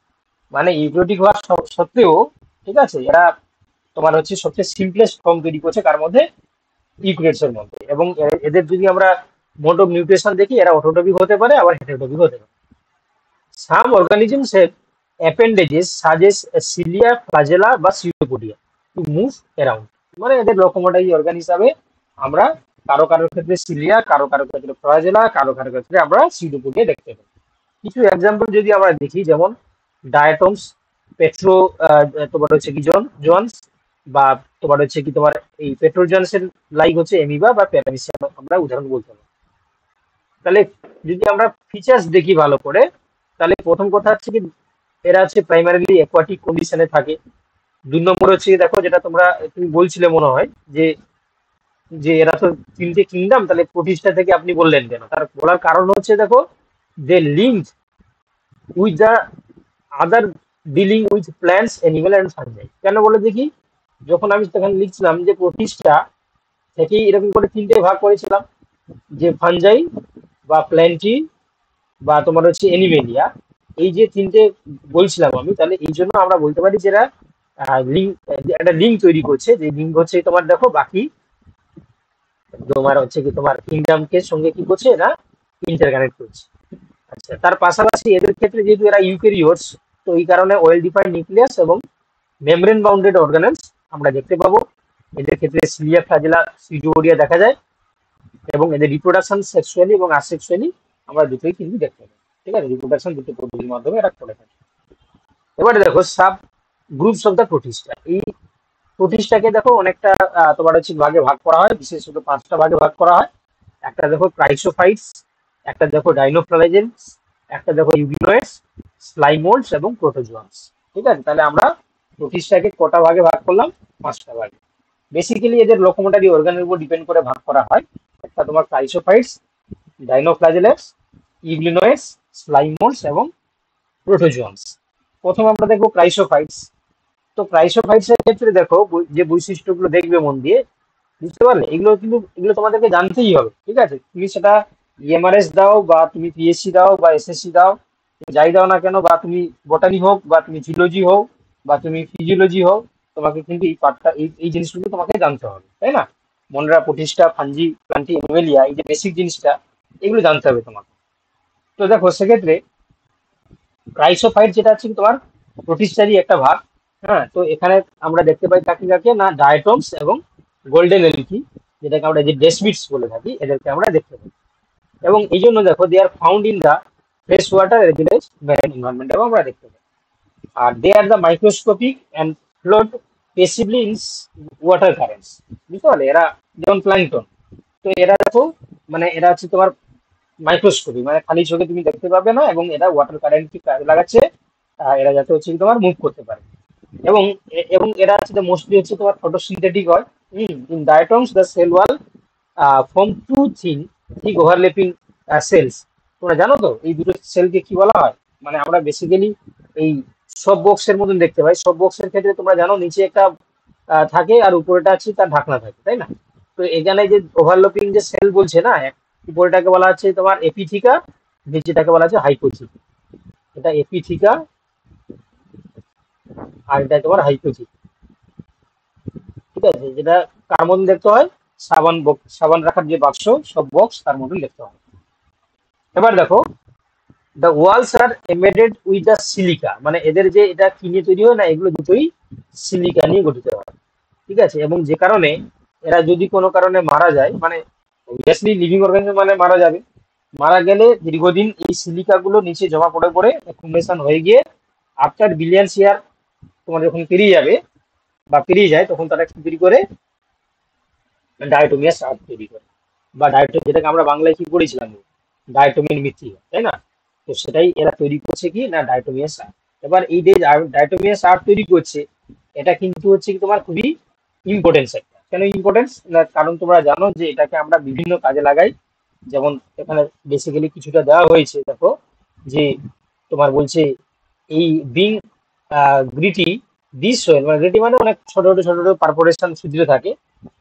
মানে ইউক্যারিওটিক হওয়ার সত্ত্বেও, ঠিক আছে, এরা তোমার হচ্ছে সবচেয়ে সিম্পলেস্ট ফর্ম তৈরি করছে কার মধ্যে, ইউক্যারিওটস এর মধ্যে। এবং এদের যদি আমরা মোড অফ নিউট্রিশন দেখি, এরা অটোট্রপিক হতে পারে, আবার হেটারোট্রপিক হতে পারে। Some organisms have appendages such as cilia, flagella বা সিউডোপোডিয়া টু মুভ অ্যারাউন্ড। মানে এদের লোকোমোটারি অর্গান হিসাবে আমরা কারো কারোর ক্ষেত্রে সিলিয়া, কারো কারো ক্ষেত্রে ফ্লাজেলা, কারো কারো ক্ষেত্রে আমরা সিউডোপোডিয়া দেখতে পাই। কিছু এক্সাম্পল যদি আমরা দেখি, যেমন ডায়াটমস, পেট্রো, তোমার হচ্ছে কি জোয়ান্স, বা তোমার হচ্ছে কি তোমার এই পেট্রোজন্সের লাইক হচ্ছে এমিবা বা প্যারামিসিয়াম, আমরা উদাহরণ বলতে পারি। তাহলে যদি আমরা ফিচার্স দেখি ভালো করে, তাহলে প্রথম কথা হচ্ছে কি এরা হচ্ছে প্রাইমারিলি অ্যাকোয়াটিক কন্ডিশনে থাকে। 2 নম্বর হচ্ছে দেখো, যেটা তুমি বলছিলে মনে হয়, যে যে এরা তো 3টে কিংডম, তাহলে প্রতিষ্ঠা থেকে আপনি বললেন কেন? তার বলার কারণ হচ্ছে দেখো, they link with the other dealing with plants, animal and fungi. কেন বলে দেখি, যখন আমি তখন লিখছিলাম যে প্রতিষ্ঠা থেকেই এরকম করে 3টে ভাগ করেছিলাম, যে ফাঞ্জাই বা প্ল্যান্টি বা তোমার হচ্ছে এনিমেলিয়া, এই যে 3টে বলছিলাম আমি, তাহলে এই জন্য আমরা বলতে পারি যে এরা লিঙ্ক, একটা লিঙ্ক তৈরি করছে, যে লিঙ্ক হচ্ছে তোমার দেখো বাকি তোমার হচ্ছে কি তোমার কিংডমকে সঙ্গে কি করছে, এরা ইন্টারকানেক্ট করছে। আচ্ছা, তার পাশাপাশি এদের ক্ষেত্রে যেহেতু এরা ইউক্যারিওটস, তো এই কারণে ওয়েল ডিফাইন্ড নিউক্লিয়াস এবং মেমব্রেন বাউন্ডেড অর্গানেলস আমরা দেখতে পাবো। এদের ক্ষেত্রে সিলিয়া, ফ্লাজেলা, সিউডোপোডিয়া দেখা যায়, এবং এদের রিপ্রোডাকশন সেক্সুয়ালি এবং আসেক্সুয়ালি আমরা দুটোই কিন্তু দেখতে পাই। ঠিক আছে, রিপ্রোডাকশন দুটো পদ্ধতির মাধ্যমে এরা করে থাকে। এবারে দেখো sub groups of the Protista. এই প্রোটিস্টাকে দেখো অনেকটা তোমার হচ্ছে ভাগে ভাগ করা হয়, বিশেষত 5টা ভাগে ভাগ করা হয়। একটা দেখো ক্রাইসোফাইটস, একটা দেখো ডাইনোফ্লাজেলস, একটা দেখো ইউগ্লিনয়েডস, স্লাইমোল্ডস এবং প্রোটোজোয়ান্স। ঠিক আছে, তাহলে আমরা প্রোটিস্টাকে কটা ভাগে ভাগ করলাম? 5টা ভাগে। বেসিক্যালি এদের লোকোমোটারি অর্গানের উপর ডিপেন্ড করে ভাগ করা হয়। একটা তোমার ক্রাইসোফাইটস, ডাইনোফ্লাজেলস, ইউগ্লিনয়েডস, স্লাইমোল্ডস এবং প্রোটোজোয়ান্স। প্রথম আমরা দেখবো ক্রাইসোফাইটস। তো ক্রাইসোফাইটস এর ক্ষেত্রে দেখো যে বৈশিষ্ট্যগুলো দেখবে মন দিয়ে, বুঝতে পারলে, এগুলো তোমাদেরকে জানতেই হবে। ঠিক আছে, তুমি সেটা ইএমআরএস দাও, বা তুমি পিএসসি দাও, বা এসএসসি দাও, যাই দাও না কেন, বা তুমি বটানি হোক, বা তুমি জিওলজি হোক, বা তুমি ফিজিওলজি হোক, তোমাকে কিন্তু এই পার্টটা, এই জিনিসগুলো তোমাকে জানতে হবে, তাই না? মনরা, প্রতিষ্ঠা, ফাঞ্জি, প্লান্টি, অ্যানিমেলিয়া, এই যে বেসিক জিনিসটা, এগুলো জানতে হবে তোমাকে। তো দেখো সেক্ষেত্রে ক্রাইসোফাইট যেটা হচ্ছে কি তোমার প্রোটিস্টারই একটা ভাগ। হ্যাঁ, তো এখানে আমরা দেখতে পাই কাকে কাকে না, ডায়াটমস এবং গোল্ডেন এলকি, যেটাকে আমরা যে ডেসমিটস বলে থাকি, এদেরকে আমরা দেখতে পাই। এবং এই জন্য দেখো they are found in the fresh water regulate marine এনভায়রনমেন্টে আমরা দেখতে পাই। আর they are the microscopic and float passively in water currents. বুঝতে পারলে, এরা যেমন প্ল্যাঙ্কটন, তো এরা দেখো মানে এরা হচ্ছে তোমার মাইক্রোস্কোপি, মানে খালি চোখে তুমি দেখতে পাবে না, এবং এরা ওয়াটার কারেন্ট কি কাজে লাগাচ্ছে, এরা যাতে হচ্ছে কি তোমার মুভ করতে পারে। এবং এবং এরা হচ্ছে মোস্টলি হচ্ছে তোমার ফটোসিনথেটিক হয়। In diatoms the cell wall form two thick overlapping cells. তোমরা জানো তো এই দুটো সেলকে কি বলা হয়? মানে আমরা বেসিক্যালি এই সব বক্সের মতন দেখতে পাই। সব বক্সের ক্ষেত্রে তোমরা জানো নিচে একটা থাকে আর উপরেটা আছে তার ঢাকনা থাকে, তাই না? তো এখানে যে ওভারল্যাপিং যে সেল বলছে না, উপরেটাকে বলা হচ্ছে তোমার এপিথিকা, নিচেটাকে বলা হচ্ছে হাইপোথিকা। এটা এপিথিকা আর এটা তোমার হাইপোথিকা। ঠিক আছে, যেটা কার মতন দেখতে হয়? সাবান রাখার যে বাক্স, সব বক্স তার মতন দেখতে হয়। এবার দেখো, the walls are embedded with the silica, মানে এদের যে এটা কিনে তৈরি হয় না, এগুলো দুটোই সিলিকা নিয়ে গঠিত হয়। ঠিক আছে, এবং যে কারণে এরা যদি কোনো কারণে মারা যায়, মানে অবভিয়াসলি লিভিং অর্গানিজম মানে মারা যাবে, মারা গেলে দীর্ঘদিন এই সিলিকা গুলো নিচে জমা পড়ে পড়ে অ্যাকুমুলেশন হয়ে গিয়ে আফটার বিলিয়ন্স ইয়ার তোমার যখন পেরিয়ে যাবে বা পেরিয়ে যায়, তখন তারা কি তৈরি করে? ডায়োটোমিয়াস আর্ট তৈরি করে, বা যেটাকে আমরা বাংলায় কি পড়েছিলাম, ডায়োটোমির মৃত্তিকা, তাই না? তো সেটাই এরা তৈরি করছে কি না, ডায়োটোমিয়াস আর্ট। এবার এই যে ডায়োটোমিয়াস আর্ট তৈরি করছে, এটা কিন্তু হচ্ছে কি তোমার খুবই ইম্পর্টেন্স একটা। কেন ইম্পর্টেন্স না, কারণ তোমরা জানো যে এটাকে আমরা বিভিন্ন কাজে লাগাই। যেমন এখানে বেসিক্যালি কিছুটা দেওয়া হয়েছে, দেখো যে তোমার বলছে এই বিং গ্রিটি দিস সোয়েল, মানে গ্রিটি মানে অনেক ছোট ছোট ছোট ছোট পারফোরেশন ছিদ্র থাকে।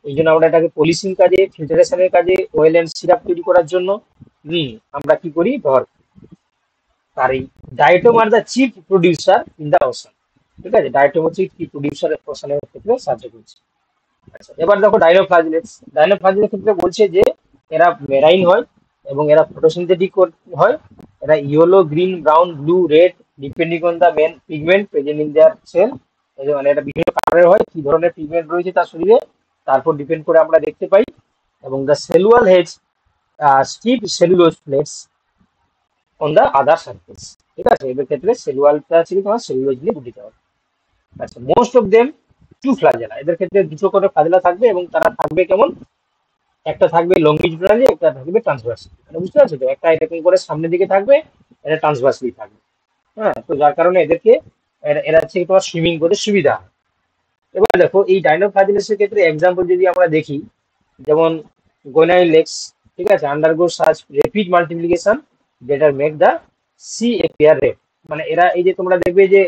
এই জন্য আমরা এটাকে পলিশিং কাজে, ফিল্টারেশনের কাজে, অয়েল অ্যান্ড সিরাপ তৈরি করার জন্য আমরা কি করি, ব্যবহার করি। আর এই diatom are the chief producer in the ocean. ঠিক আছে, ডায়টম হচ্ছে কি প্রডিউসার ওশানের ক্ষেত্রে সাহায্য করছে। আচ্ছা, এবার দেখো ডাইনোফ্লাজেলেটস। ডাইনোফ্লাজেলের ক্ষেত্রে বলছে যে এরা মেরাইন হয় এবং এরা ফটোসিনথেটিক হয়। এরা yellow, green, brown, blue, red depending on the main pigment present in their cell. মানে এটা বিভিন্ন কালারের হয়, কি ধরনের পিগমেন্ট রয়েছে তার শরীরে তারপর ডিপেন্ড করে আমরা দেখতে পাই। এবং the cell wall has stiff cellulose plates on the other surface. ঠিক আছে, এদের ক্ষেত্রে সেলুয়ালটা ছিল তোমার সেলুলোজ নিয়ে গঠিত হয়। আচ্ছা, most of them to flagella, এদের ক্ষেত্রে দুটো করে ফ্লাজেলা থাকবে এবং তারা থাকবে কেমন? একটা থাকবে লঙ্গিটিউডালি, একটা থাকবে ট্রান্সভার্সলি। মানে বুঝতে পারছো তো, একটা এরকম করে সামনের দিকে থাকবে, এটা ট্রান্সভার্সলি থাকবে। হ্যাঁ, তো যার কারণে এদেরকে এরা হচ্ছে তোমার সুইমিং করতে সুবিধা হয়। এবার দেখো এই ডাইনোফ্লাজেলেসের ক্ষেত্রে এক্সাম্পল যদি আমরা দেখি, যেমন গোনাইলেক্স, ঠিক আছে, আন্ডারগো সাচ রেপিড মাল্টিপ্লিকেশন যেটার মেক দা সি এপিয়ার রেড। মানে এরা এই যে তোমরা দেখবে যে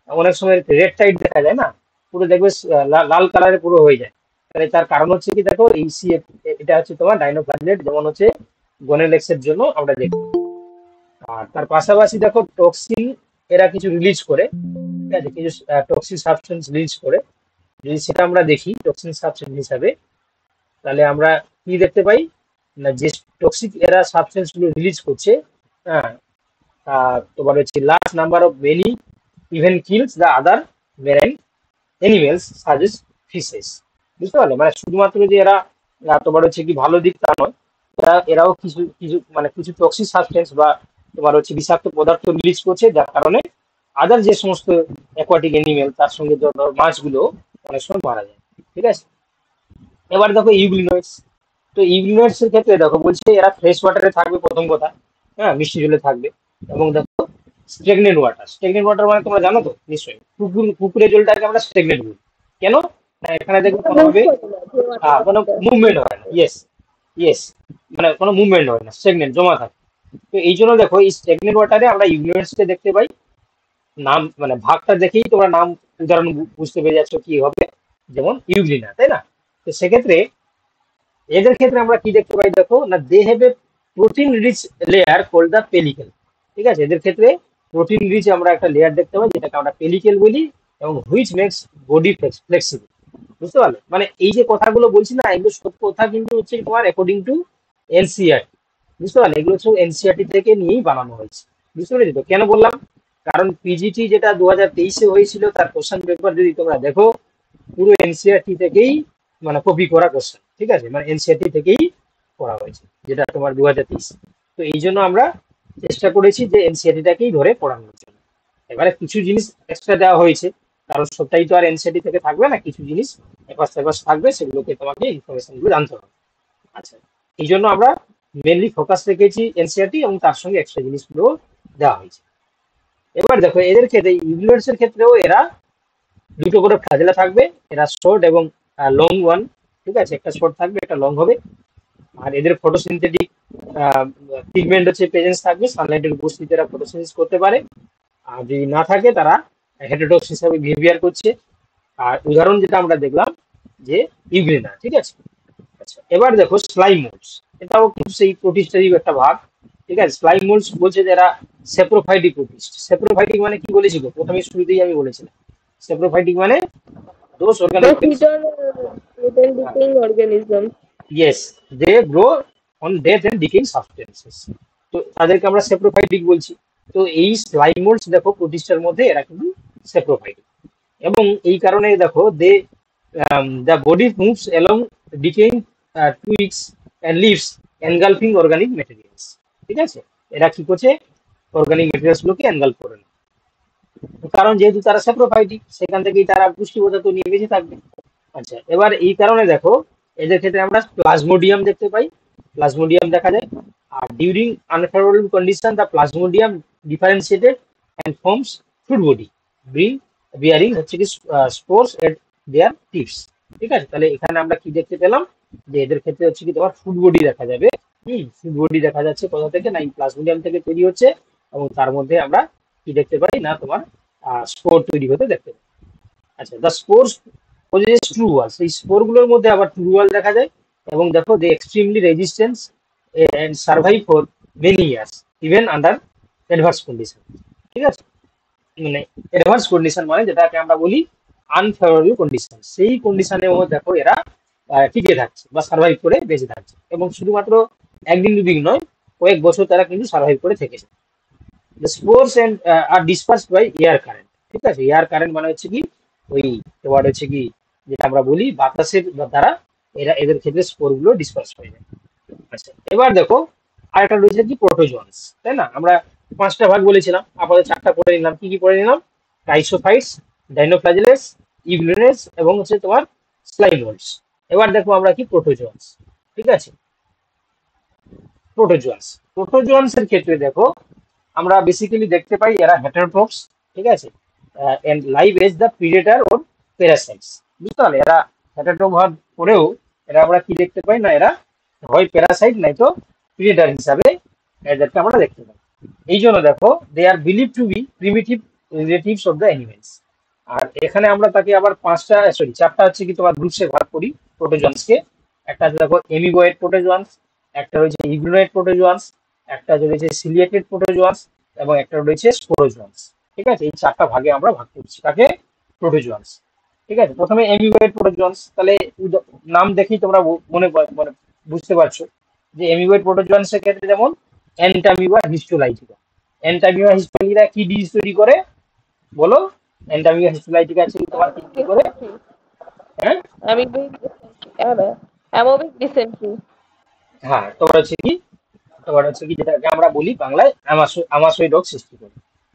অনেক সময় রেড টাইট দেখা যায় না, পুরো দেখবে লাল কালারে পুরো হয়ে যায়। তাহলে তার কারণ হচ্ছে কি, দেখো এই সি, এটা হচ্ছে তোমার ডাইনোফ্লাজেলেট, যেমন হচ্ছে গোনাইলেক্স এর জন্য আমরা দেখি। আর তার পাশাপাশি দেখো টক্সিন এরা কিছু রিলিজ করে। ঠিক আছে, কিছু টক্সিক সাবস্টেন্স রিলিজ করে। যদি সেটা আমরা দেখি টক্সিন সাবস্টেন্স হিসাবে, তাহলে আমরা কি দেখতে পাই না, যে টক্সিক এরা সাবস্টেন্স গুলো রিলিজ করছে, হ্যাঁ, তোমার হচ্ছে large number of many even kills the other marine animals such as fishes. বুঝতে পারলে, মানে শুধুমাত্র যে এরা তোমার হচ্ছে কি ভালো দিক তা নয়, এরাও কিছু কিছু মানে কিছু টক্সিক সাবস্টেন্স বা তোমার হচ্ছে বিষাক্ত পদার্থ রিলিজ করছে, যার কারণে আদার যে সমস্ত অ্যাকোয়াটিক অ্যানিমেল তার সঙ্গে ধরো মাছগুলো অনেক সময় মারা যায়। ঠিক আছে, এবার দেখো ইউগ্লিনয়েডস। তো ইউগ্লিনয়েডস এর ক্ষেত্রে দেখো বলছে এরা ফ্রেশ ওয়াটারে থাকবে প্রথম কথা, হ্যাঁ, মিষ্টি জলে থাকবে। এবং দেখো স্টেগনেন্ট ওয়াটার, স্টেগনেন্ট ওয়াটার মানে তোমরা জানো তো নিশ্চয়ই, পুকুরের জলটাকে আমরা স্টেগনেন্ট বলি। কেন না, এখানে দেখবে কোনোভাবে কোনো মুভমেন্ট হয় না। ইয়েস, ইয়েস, মানে কোনো মুভমেন্ট হয় না, স্টেগনেন্ট জমা থাকে। তো এই জন্য দেখো এই স্টেগনেন্ট ওয়াটারে আমরা ইউগ্লিনয়েডস কে দেখতে পাই। নাম মানে ভাগটা দেখেই তোমরা নাম উদাহরণ বুঝতে পেরে যাচ্ছ কি হবে, যেমন ইউগ্লিনা, তাই না? তো সেক্ষেত্রে এদের ক্ষেত্রে আমরা কি দেখতে পাই, দেখো না, they have a protein rich layer called the pellicle. ঠিক আছে, এদের ক্ষেত্রে প্রোটিন রিচ আমরা একটা লেয়ার দেখতে পাই, যেটাকে আমরা পেলিকেল বলি, এবং হুইচ মেক্স বডি ফ্লেক্সিবল। বুঝতে পারলে, মানে এই যে কথাগুলো বলছি না, এগুলো সব কথা কিন্তু হচ্ছে তোমার অ্যাকর্ডিং টু এনসিআরটি। বুঝতে পারলে, এগুলো সব এনসিআরটি থেকে নিয়েই বানানো হয়েছে। বুঝতে পেরেছি তো কেন বললাম? কারণ পিজিটি যেটা 2023-এ হয়েছিল, তার কোশ্চেন পেপার যদি তোমরা দেখো, পুরো এনসিআরটি থেকেই মানে কপি করা কোশ্চেন। ঠিক আছে, মানে এনসিআরটি থেকেই করা হয়েছে, যেটা তোমার 2023। তো এই জন্য আমরা চেষ্টা করেছি যে এনসিআরটিটাকেই ধরে পড়ানোর জন্য। এবারে কিছু জিনিস এক্সট্রা দেওয়া হয়েছে, কারণ সবটাই তো আর এনসিআরটি থেকে থাকবে না, কিছু জিনিস এপাশ সেপাশ থাকবে, সেগুলোকে তোমাকে ইনফরমেশন গুলো জানতে হবে। আচ্ছা, এই জন্য আমরা মেনলি ফোকাস রেখেছি এনসিআরটি এবং তার সঙ্গে এক্সট্রা জিনিসগুলো দেওয়া হয়েছে। এবার দেখো এদের ক্ষেত্রে ইউনিভার্সের ক্ষেত্রেও এরা দুটো করে ফ্লাজেলা থাকবে, এরা শর্ট এবং লং ওয়ান, ঠিক আছে, একটা শর্ট থাকবে একটা লং হবে। আর এদের ফটোসিনথেটিক পিগমেন্ট হচ্ছে প্রেজেন্স থাকবে, সানলাইটের উপস্থিতি এরা ফটোসিনথেসিস করতে পারে। আর যদি না থাকে তারা হেটেরোডক্স হিসাবে বিহেভিয়ার করছে। আর উদাহরণ যেটা আমরা দেখলাম যে ইউগ্রেনা, ঠিক আছে। আচ্ছা, এবার দেখো স্লাইম মোল্ডস, এটাও কিন্তু সেই প্রোটিস্টেরই একটা ভাগ, ঠিক আছে। স্লাইম মোল্ডস বলছে যারা সেপ্রোফাইটিক প্রোটিস্ট। সেপ্রোফাইটিক মানে কি বলেছিল প্রথমে শুরুতেই আমি বলেছিলাম, সেপ্রোফাইটিক মানে those The organisms, hidden decaying organism. Yes, they grow on death and decaying substances, তো তাদেরকে আমরা সেপ্রোফাইটিক বলছি। তো এই স্লাইম মোল্ডস দেখো প্রোটিস্টের মধ্যে এরা কিন্তু সেপ্রোফাইটিক, এবং এই কারণে দেখো they the body moves along decaying twigs and leaves engulfing organic materials, ঠিক আছে। এরা কি করছে, অর্গানিক ম্যাটেরিয়ালস গুলোকে এনগালফ করে না, কারণ যেহেতু তারা স্যাপ্রোফাইটিক সেখান থেকেই তারা পুষ্টি পদার্থ নিয়ে বেঁচে থাকবে। আচ্ছা, এবার এই কারণে দেখো এদের ক্ষেত্রে আমরা প্লাজমোডিয়াম দেখতে পাই, প্লাজমোডিয়াম দেখা যায়। আর during unfavourable condition the plasmodium differentiated and forms fruit body bring bearing হচ্ছে কি স্পোর্স এট দেয়ার টিপস, ঠিক আছে। তাহলে এখানে আমরা কি দেখতে পেলাম যে এদের ক্ষেত্রে হচ্ছে কি তোমার ফুড বডি দেখা যাবে। ফুড বডি দেখা যাচ্ছে কোথা থেকে না, এই প্লাজমোডিয়াম থেকে তৈরি হচ্ছে, এবং তার মধ্যে আমরা কি দেখতে পাই না তোমার স্পোর তৈরি হতে দেখতে পাই। আচ্ছা, দ্য স্পোর্স পজেস ট্রু ওয়াল, সেই স্পোর গুলোর মধ্যে আবার ট্রু ওয়াল দেখা যায়। এবং দেখো they extremely resistance and survive for many years even under adverse condition, ঠিক আছে। মানে অ্যাডভান্স কন্ডিশন মানে যেটাকে আমরা বলি আনফেভারেবল কন্ডিশন, সেই কন্ডিশনের মধ্যে দেখো এরা টিকে থাকছে বা সার্ভাইভ করে বেঁচে থাকছে, এবং শুধুমাত্র একদিন দুদিন নয়, কয়েক বছর তারা কিন্তু সার্ভাইভ করে থেকেছে। The spores and are dispersed by air current, ঠিক আছে। এয়ার কারেন্ট মানে হচ্ছে কি ওই তোমার হচ্ছে কি যেটা আমরা বলি বাতাসের দ্বারা এরা এদের ক্ষেত্রে স্পোর গুলো ডিসপার্স হয়ে যায়। আচ্ছা, এবার দেখো আরেকটা রয়েছে কি প্রোটোজোয়ান্স, তাই না। আমরা পাঁচটা ভাগ বলেছিলাম, আপাতত চারটা পড়ে নিলাম। কি কি পড়ে নিলাম? টাইসোফাইটস, ডাইনোফ্লাজেলেস, ইউগ্রেনেস এবং হচ্ছে তোমার স্লাইমোল্ডস। এবার দেখো আমরা কি প্রোটোজোয়ান্স, ঠিক আছে। প্রোটোজোয়ান্স, প্রোটোজোয়ান্স এর ক্ষেত্রে দেখো আমরা বেসিক্যালি দেখতে পাই এরা হেটারোট্রপস, ঠিক আছে, and live as the predator or parasites. বুঝতে পারলে, এরা হেটারোট্রপ হওয়ার পরেও এরা আমরা কি দেখতে পাই না, এরা হয় প্যারাসাইট নাই তো প্রিডেটার হিসাবে এদেরকে আমরা দেখতে পাই। এই জন্য দেখো they are believe to be primitive relatives of the animals. আর এখানে আমরা তাকে আবার চারটা হচ্ছে কি তোমার গ্রুপসে ভাগ করি প্রোটোজোয়ান্সকে। একটা আছে দেখো এমিবোয়েড প্রোটোজোয়ান্স, একটা রয়েছে ইগ্নোয়েড প্রোটোজোয়ান্স, একটা রয়েছে সিলিয়েটেড প্রোটোজোয়ান্স, এবং একটা রয়েছে স্পোরোজোয়ান্স, ঠিক আছে। এই চারটা ভাগে আমরা ভাগ করছি তাকে প্রোটোজোয়ান্স, ঠিক আছে। প্রথমে এমিবোয়েড প্রোটোজোয়ান্স, তাহলে নাম দেখেই তোমরা মনে বুঝতে পারছো যে এমিবোয়েড প্রোটোজোয়ান্সের ক্ষেত্রে যেমন অ্যান্টামিবা হিস্টোলাইটিকা। অ্যান্টামিবা হিস্টোলাইটিকা কি ডিজিজ তৈরি করে বলো? অ্যান্টামিবা হিস্টোলাইটিকা আছে তোমার কি কি করে? হ্যাঁ, অ্যামোবিক ডিসেন্ট্রি। হ্যাঁ, তোমার হচ্ছে কি যেটাকে আমরা বলি বাংলায় আমাশয় রোগ সৃষ্টি করে।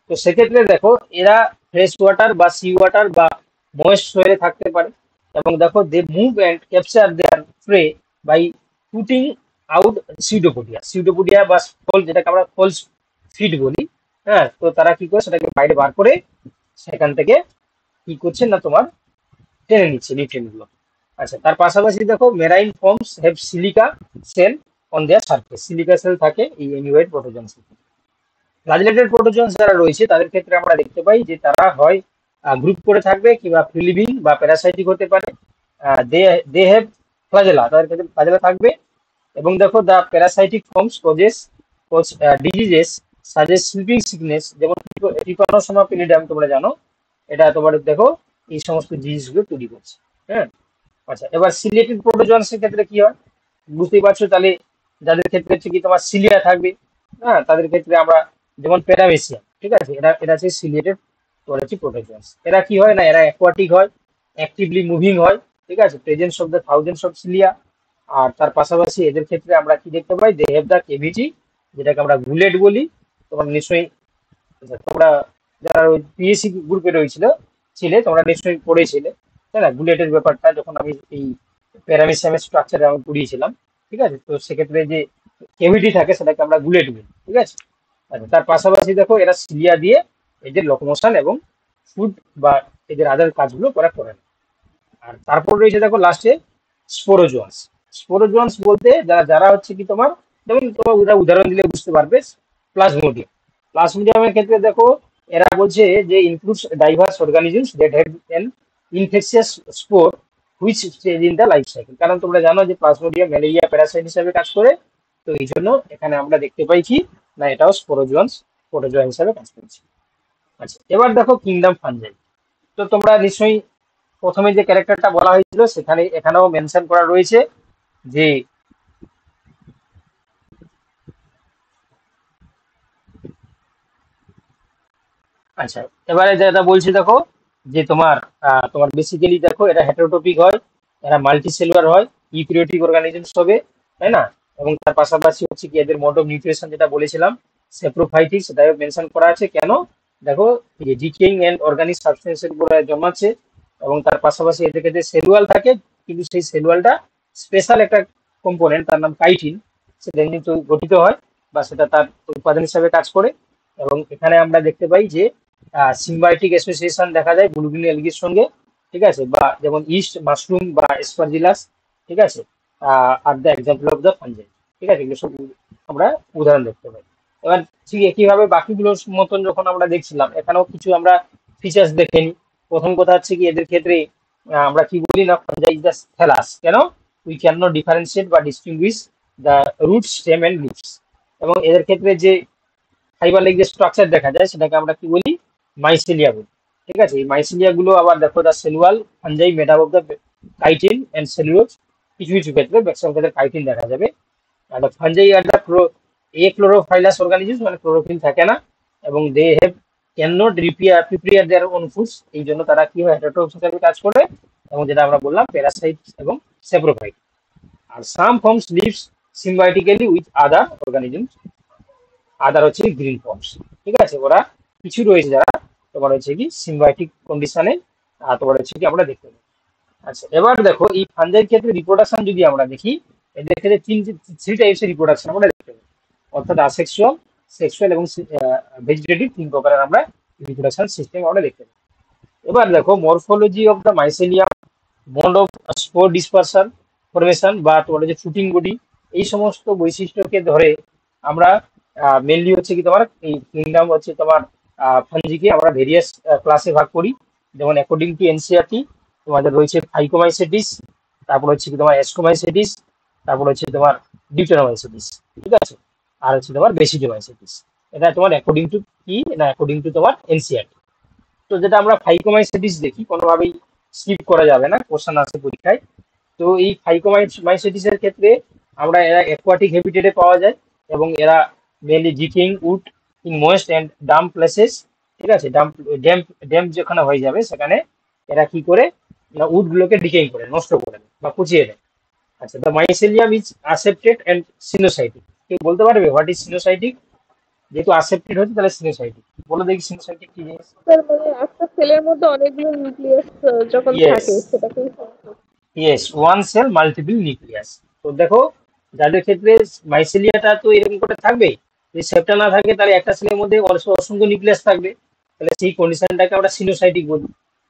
তো সেক্ষেত্রে দেখো এরা ফ্রেশ ওয়াটার বা সি ওয়াটার বা ময়েস্ট সোয়েলে থাকতে পারে, এবং দেখো they move and capture their prey by putting out pseudopodia বা ফল, যেটাকে আমরা ফলস ফিড বলি। হ্যাঁ, তো তারা কি করে সেটাকে বাইরে বার করে সেখান থেকে কি করছে না তোমার টেনে নিচ্ছে নিউট্রিয়েন্ট গুলো। আচ্ছা, তার পাশাপাশি দেখো marine forms have silica cell on their surface, silica cell থাকে এই এমিওয়েড প্রোটোজোয়ান্স। ফ্লাজেলেটেড প্রোটোজোয়ান্স যারা রয়েছে তাদের ক্ষেত্রে আমরা দেখতে পাই যে তারা হয় গ্রুপ করে থাকবে কিংবা ফ্রি লিভিং বা প্যারাসাইটিক হতে পারে। দে দে হ্যাভ ফ্লাজেলা, তাদের ক্ষেত্রে ফ্লাজেলা থাকবে। এবং দেখো the parasitic forms causes diseases such as sleeping sickness, যেমন ট্রিপানোসোমা প্যালিডিয়াম তোমরা জানো, এটা তোমার দেখো এই সমস্ত জিনিসগুলো তৈরি করছে। হ্যাঁ, আচ্ছা, এবার সিলিয়েটেড প্রোটোজোয়ান্সের ক্ষেত্রে কি হয় বুঝতেই পারছো। তাহলে যাদের ক্ষেত্রে হচ্ছে কি তোমার সিলিয়া থাকবে, হ্যাঁ, তাদের ক্ষেত্রে আমরা যেমন প্যারামেসিয়াম, ঠিক আছে, এরা এরা হচ্ছে সিলিয়েটেড প্রোটোজোয়ান্স। এরা কি হয় না, এরা অ্যাকোয়াটিক হয়, অ্যাক্টিভলি মুভিং হয়, ঠিক আছে, presence of the thousands of cilia. আর তার পাশাপাশি এদের ক্ষেত্রে আমরা কি দেখতে পাই, দে হ্যাভ দ্য কেভিটি, যেটাকে আমরা গুলেট বলি। তোমরা নিশ্চয়ই, তোমরা যারা ওই পিএসসি গ্রুপে তোমরা নিশ্চয়ই পড়েছিলে, তাই না, বুলেটের ব্যাপারটা যখন আমি এই প্যারামিসিয়ামের স্ট্রাকচারে আমি পড়িয়েছিলাম, ঠিক আছে। তো সেক্ষেত্রে যে কেভিটি থাকে সেটাকে আমরা বুলেট বলি, ঠিক আছে। আচ্ছা, তার পাশাপাশি দেখো এরা সিলিয়া দিয়ে এদের লোকোমোশন এবং ফুড বা এদের আদার কাজগুলো করে না। আর তারপর রয়েছে দেখো লাস্টে স্পোরোজোয়ান্স। স্পোরোজোয়ান্স বলতে যারা যারা হচ্ছে কি তোমার, যেমন তোমার উদাহরণ দিলে বুঝতে পারবে, প্লাজমোডিয়াম। প্লাজমোডিয়ামের ক্ষেত্রে দেখো এরা বলছে যে includes diverse organisms that have an infectious spore which stage in the life cycle. কারণ তোমরা জানো যে প্লাজমোডিয়াম ম্যালেরিয়া প্যারাসাইট হিসাবে কাজ করে, তো এই জন্য এখানে আমরা দেখতে পাই কি না এটাও স্পোরোজোয়া হিসাবে কাজ করছে। আচ্ছা, এবার দেখো কিংডম ফাঞ্জাই। তো তোমরা নিশ্চয়ই প্রথমে যে ক্যারেক্টারটা বলা হয়েছিল সেখানে এখানেও মেনশন করা রয়েছে যে আচ্ছা, এবারে যেটা বলছি দেখো যে তোমার বেসিক্যালি দেখো এটা হেটারোটপিক হয়, এরা মাল্টি সেলুলার হয়, ইউক্যারিওটিক অর্গানিজমস হবে, তাই না? এবং তার পাশাপাশি হচ্ছে কি এদের মোড অফ নিউট্রিশন যেটা বলেছিলাম সেপ্রোফাইটিক, সেটাও মেনশন করা আছে। কেন? দেখো যে ডিকেইং এন্ড অর্গানিক সাবস্টেন্সের উপরে জন্মাচ্ছে, এবং তার পাশাপাশি এদের ক্ষেত্রে সেলুয়াল থাকে, কিন্তু সেই সেলুয়ালটা স্পেশাল একটা কম্পোনেন্ট তার নাম কাইটিন, সেটা কিন্তু গঠিত হয় বা সেটা তার উপাদান হিসাবে কাজ করে। এবং এখানে আমরা দেখতে পাই যে সিম্বায়োটিক অ্যাসোসিয়েশন দেখা যায় ব্লুগ্রিন অ্যালগির সঙ্গে, ঠিক আছে, বা যেমন ইস্ট, মাশরুম বা এসপারজিলাস, ঠিক আছে, are the example of the fungi, ঠিক আছে, এগুলো সব আমরা উদাহরণ দেখতে পাই। এবার ঠিক একইভাবে বাকিগুলোর মতন যখন আমরা দেখছিলাম, এখানেও কিছু আমরা ফিচার্স দেখে নিই। প্রথম কথা হচ্ছে কি এদের ক্ষেত্রে আমরা কি বলি না ফাঞ্জাই ইজ দ্য থ্যালাস। কেন? উই ক্যান নট ডিফারেন্সিয়েট বা distinguish the root, stem and leaves. এবং এদের ক্ষেত্রে যে ফাইবার লাইক যে স্ট্রাকচার দেখা যায় সেটাকে আমরা কি বলি, মাইসেলিয়া বলি, ঠিক আছে। এই মাইসেলিয়া গুলো আবার দেখো the cell wall fungi made up of the chitin and cellulose. কিছু কিছু ক্ষেত্রে ম্যাক্সিমাম ক্ষেত্রে কাইটিন দেখা যাবে। আর the fungi are the chlorophyllous organism, মানে ক্লোরোফিল থাকে না, এবং they have can not prepare their own foods. এই জন্য তারা কি হয় হেটারোট্রফ হিসেবে কাজ করে, এবং যেটা আমরা বললাম প্যারাসাইট এবং সেপ্রোফাইট। আর some forms lives symbiotically with other organisms, other হচ্ছে গ্রিন ফর্মস, ঠিক আছে। ওরা কিছু রয়েছে যারা তোমার হচ্ছে কি সিম্বায়োটিক কন্ডিশনে তোমার হচ্ছে কি আমরা দেখতে পাই। আচ্ছা, এবার দেখো এই ফাঞ্জাইয়ের ক্ষেত্রে রিপ্রোডাকশন যদি আমরা দেখি, এদের ক্ষেত্রে থ্রি টাইপসের রিপ্রোডাকশন আমরা দেখতে পাই, অর্থাৎ আসেক্সুয়াল, সেক্সুয়াল এবং ভেজিটেটিভ, তিন প্রকারের আমরা রিপ্রোডাকশন সিস্টেম আমরা দেখতে পাই। এবার দেখো morphology of the mycelium, mode of spore dispersion, formation বা তোমার যে ফুটিং বডি, এই সমস্ত বৈশিষ্ট্যকে ধরে আমরা মেনলি হচ্ছে কি তোমার এই কিংডম হচ্ছে তোমার ফাঞ্জিকে আমরা ভেরিয়াস ক্লাসে ভাগ করি। যেমন অ্যাকর্ডিং টু এনসিআরটি তোমাদের রয়েছে ফাইকোমাইসেটিস, তারপর হচ্ছে কি তোমার এসকোমাইসেটিস, তারপর হচ্ছে তোমার ডিউটেনোমাইসেটিস, ঠিক আছে, আর হচ্ছে তোমার বেসিডোমাইসেটিস। এটা তোমার অ্যাকর্ডিং টু কি না অ্যাকর্ডিং টু তোমার এনসিআরটি। তো যেটা আমরা ফাইকোমাইসেটিস দেখি, কোনোভাবেই স্কিপ করা যাবে না, কোশ্চেন আসে পরীক্ষায়। তো এই ফাইকোমাইসেটিস এর ক্ষেত্রে আমরা এরা অ্যাকোয়াটিক হ্যাবিটেটে পাওয়া যায়, এবং এরা mainly decaying wood in moist and damp places, ঠিক আছে। ড্যাম্প যেখানে হয়ে যাবে সেখানে এরা কি করে না উড গুলোকে ডিকেইং করে, নষ্ট করে দেয় বা পচিয়ে দেয়। আচ্ছা, the mycelium is aseptate and coenocytic. কেউ বলতে পারবে হোয়াট ইজ সিনোসাইটিক? যেহেতু আসেপ্টেড হচ্ছে তাহলে সিনোসাইটিক, বলে দেখি সিনোসাইটিক কি জিনিস। তার মানে একটা সেলের মধ্যে অনেকগুলো নিউক্লিয়াস যখন ইয়েস, থাকে সেটাকেই yes, one cell multiple nucleus. তো দেখো যাদের ক্ষেত্রে মাইসেলিয়াটা তো এরকম করে থাকবে, যদি সেপটা না থাকে তাহলে একটা সেলের মধ্যে অসংখ্য নিউক্লিয়াস থাকবে, তাহলে সেই কন্ডিশনটাকে আমরা সিনোসাইটিক বলি।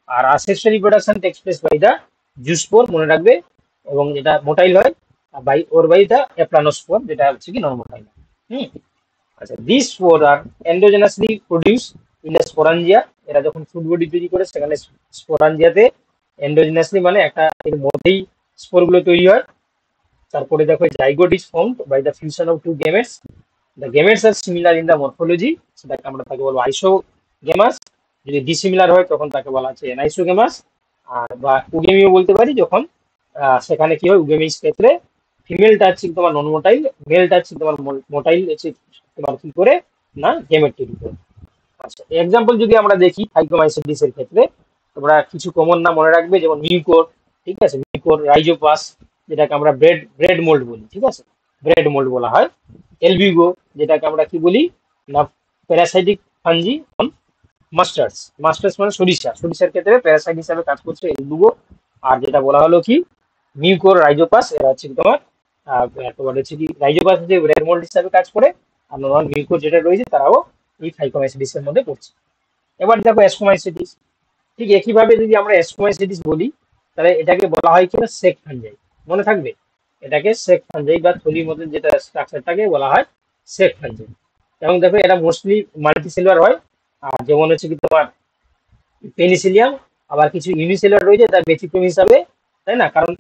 আর asexual reproduction takes place by the zoospore, মনে রাখবে, এবং যেটা মোটাইল হয় বাই দা অ্যাপ্লানোস্পোর, যেটা হচ্ছে কি নন মোটাইল। হুম। আচ্ছা, this spore are endogenously produce in the sporangia. এরা যখন ফুড বডি তৈরি করে সেখানে স্পোরাঞ্জিয়াতে এন্ডোজেনাসলি মানে একটা এর মধ্যেই স্পোর গুলো তৈরি হয়। তারপরে দেখো zygote is formed by the fusion of two gametes. The gametes are similar in the morphology, সেটাকে আমরা তাকে বলবো আইসোগেমাস। যদি ডিসিমিলার হয় তখন তাকে বলা হচ্ছে অ্যানাইসোগেমাস। আর বা উগেমিও বলতে পারি, যখন সেখানে কি হয় উগেমিস ক্ষেত্রে ফিমেলটা হচ্ছে তোমার নন মোটাইল, মেলটা হচ্ছে তোমার মোটাইল হচ্ছে তোমার কি করে না গেমেট তৈরি করে। আচ্ছা, এক্সাম্পল যদি আমরা দেখি ফাইকোমাইসেটিস এর ক্ষেত্রে, তোমরা কিছু কমন নাম মনে রাখবে, যেমন মিউকোর, ঠিক আছে, মিউকোর, রাইজোপাস, যেটাকে আমরা ব্রেড মোল্ড বলি, ঠিক আছে, ব্রেড মোল্ড বলা হয়। এলবিগো, যেটাকে আমরা কি বলি না প্যারাসাইটিক ফাঞ্জি অন মাস্টার্ডস। মাস্টার্ডস মানে সরিষা, সরিষার ক্ষেত্রে প্যারাসাইট হিসাবে কাজ করছে এলবিগো। আর যেটা বলা হলো কি মিউকোর, রাইজোপাস, এরা হচ্ছে কি তোমার হচ্ছে কি রাইজোপাস যে ব্রেড মোল্ড হিসাবে কাজ করে, আর নর্মাল মিউকোর যেটা রয়েছে তারাও এই ফাইকোমাইসেটিস এর মধ্যে পড়ছে। এবার দেখো অ্যাস্কোমাইসিটিস। ঠিক একইভাবে যদি আমরা এসকোমাইসিটিস বলি, তাহলে এটাকে বলা হয় কিনা সেক ফাঞ্জাই। মনে থাকবে, এটাকে সেক ফাঞ্জাই বা থলির মধ্যে যেটা স্ট্রাকচারটাকে বলা হয় সেক ফাঞ্জাই। এবং দেখো এটা মোস্টলি মাল্টিসেলুলার হয়। আর যেমন হচ্ছে কি তোমার পেনিসিলিয়াম, আবার কিছু ইউনিসেলুলার রয়েছে তার ব্যতিক্রম হিসাবে, তাই না? কারণ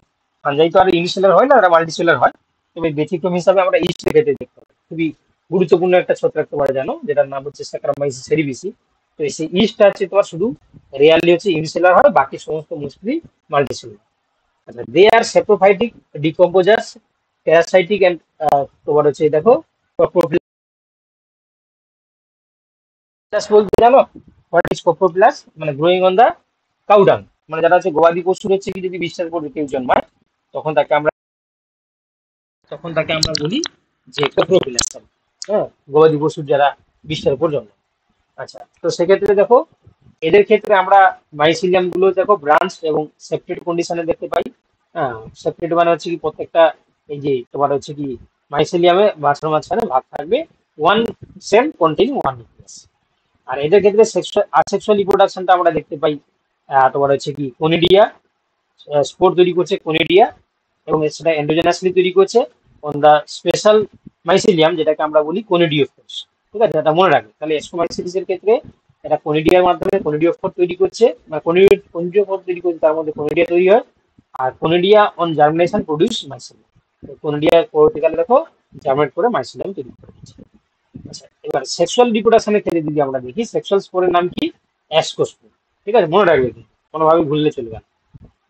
ফাঞ্জাই তো আর ইউনিসেলুলার হয় না, ওরা মাল্টিসেলুলার হয়। তবে ব্যতিক্রম হিসাবে আমরা ইস্টের ক্ষেত্রে দেখতে পাই, খুবই গুরুত্বপূর্ণ একটা ছত্রাক তোমরা জানো, যেটার নাম হচ্ছে স্যাকারামাইসিস সেরিবিসি। তো সেই ইস্টটা হচ্ছে তোমার শুধু রিয়ালি হচ্ছে ইউনিসেলুলার হয়, বাকি সমস্ত মোস্টলি মাল্টিসেলুলার। আচ্ছা, দে আর সেপ্রোফাইটিক ডিকম্পোজার্স, প্যারাসাইটিক এন্ড তোমার হচ্ছে দেখো প্লাস বলতে জানো, হোয়াট ইজ কোপ্রোপ্লাস? মানে গ্রোয়িং অন দা কাউডাং, মানে যারা হচ্ছে গবাদি পশুর হচ্ছে কি যদি বিশ্বাস করে কেউ জন্মায়, তখন তাকে আমরা বলি যে কোপ্রোপ্লাস। হ্যাঁ, গবাদি পশুর যারা বিশ্বাস উপর জন্মায়। আচ্ছা, তো সেক্ষেত্রে দেখো এদের ক্ষেত্রে আমরা মাইসিলিয়াম গুলো দেখো ব্রাঞ্চ এবং সেপারেট কন্ডিশনে দেখতে পাই। হ্যাঁ, সেপারেট মানে হচ্ছে কি প্রত্যেকটা এই যে তোমার হচ্ছে কি মাইসিলিয়ামে মাঝখানে ভাগ থাকবে, one cell containing one nucleus. আর এদের ক্ষেত্রে আসেক্সুয়াল রিপ্রোডাকশনটা আমরা দেখতে পাই তোমার হচ্ছে কি কোনিডিয়া, স্পোর তৈরি করছে কোনিডিয়া, এবং সেটা এন্ডোজেনাসলি তৈরি করছে অন দা স্পেশাল মাইসিলিয়াম, যেটাকে আমরা বলি কোনিডিওফোর্স। ঠিক আছে, এটা মনে রাখবে। তাহলে এস্কোমাইসিটিস এর ক্ষেত্রে এটা কোনিডিয়ার মাধ্যমে কোনিডিওফোর তৈরি করছে, মানে কোনিডিওফোর তৈরি করছে, তার মধ্যে কোনিডিয়া তৈরি হয়। আর conidia on germination produce mycelium. Conidia পরবর্তীকালে দেখো জার্মিনেট করে মাইসিলিয়াম তৈরি করছে। আচ্ছা, এবার সেক্সুয়াল রিপ্রোডাকশনের ক্ষেত্রে যদি আমরা দেখি, সেক্সুয়াল স্পোরের নাম কি? অ্যাসকোস্পোর। ঠিক আছে, মনে রাখবে, কোনোভাবে ভুললে চলবে না।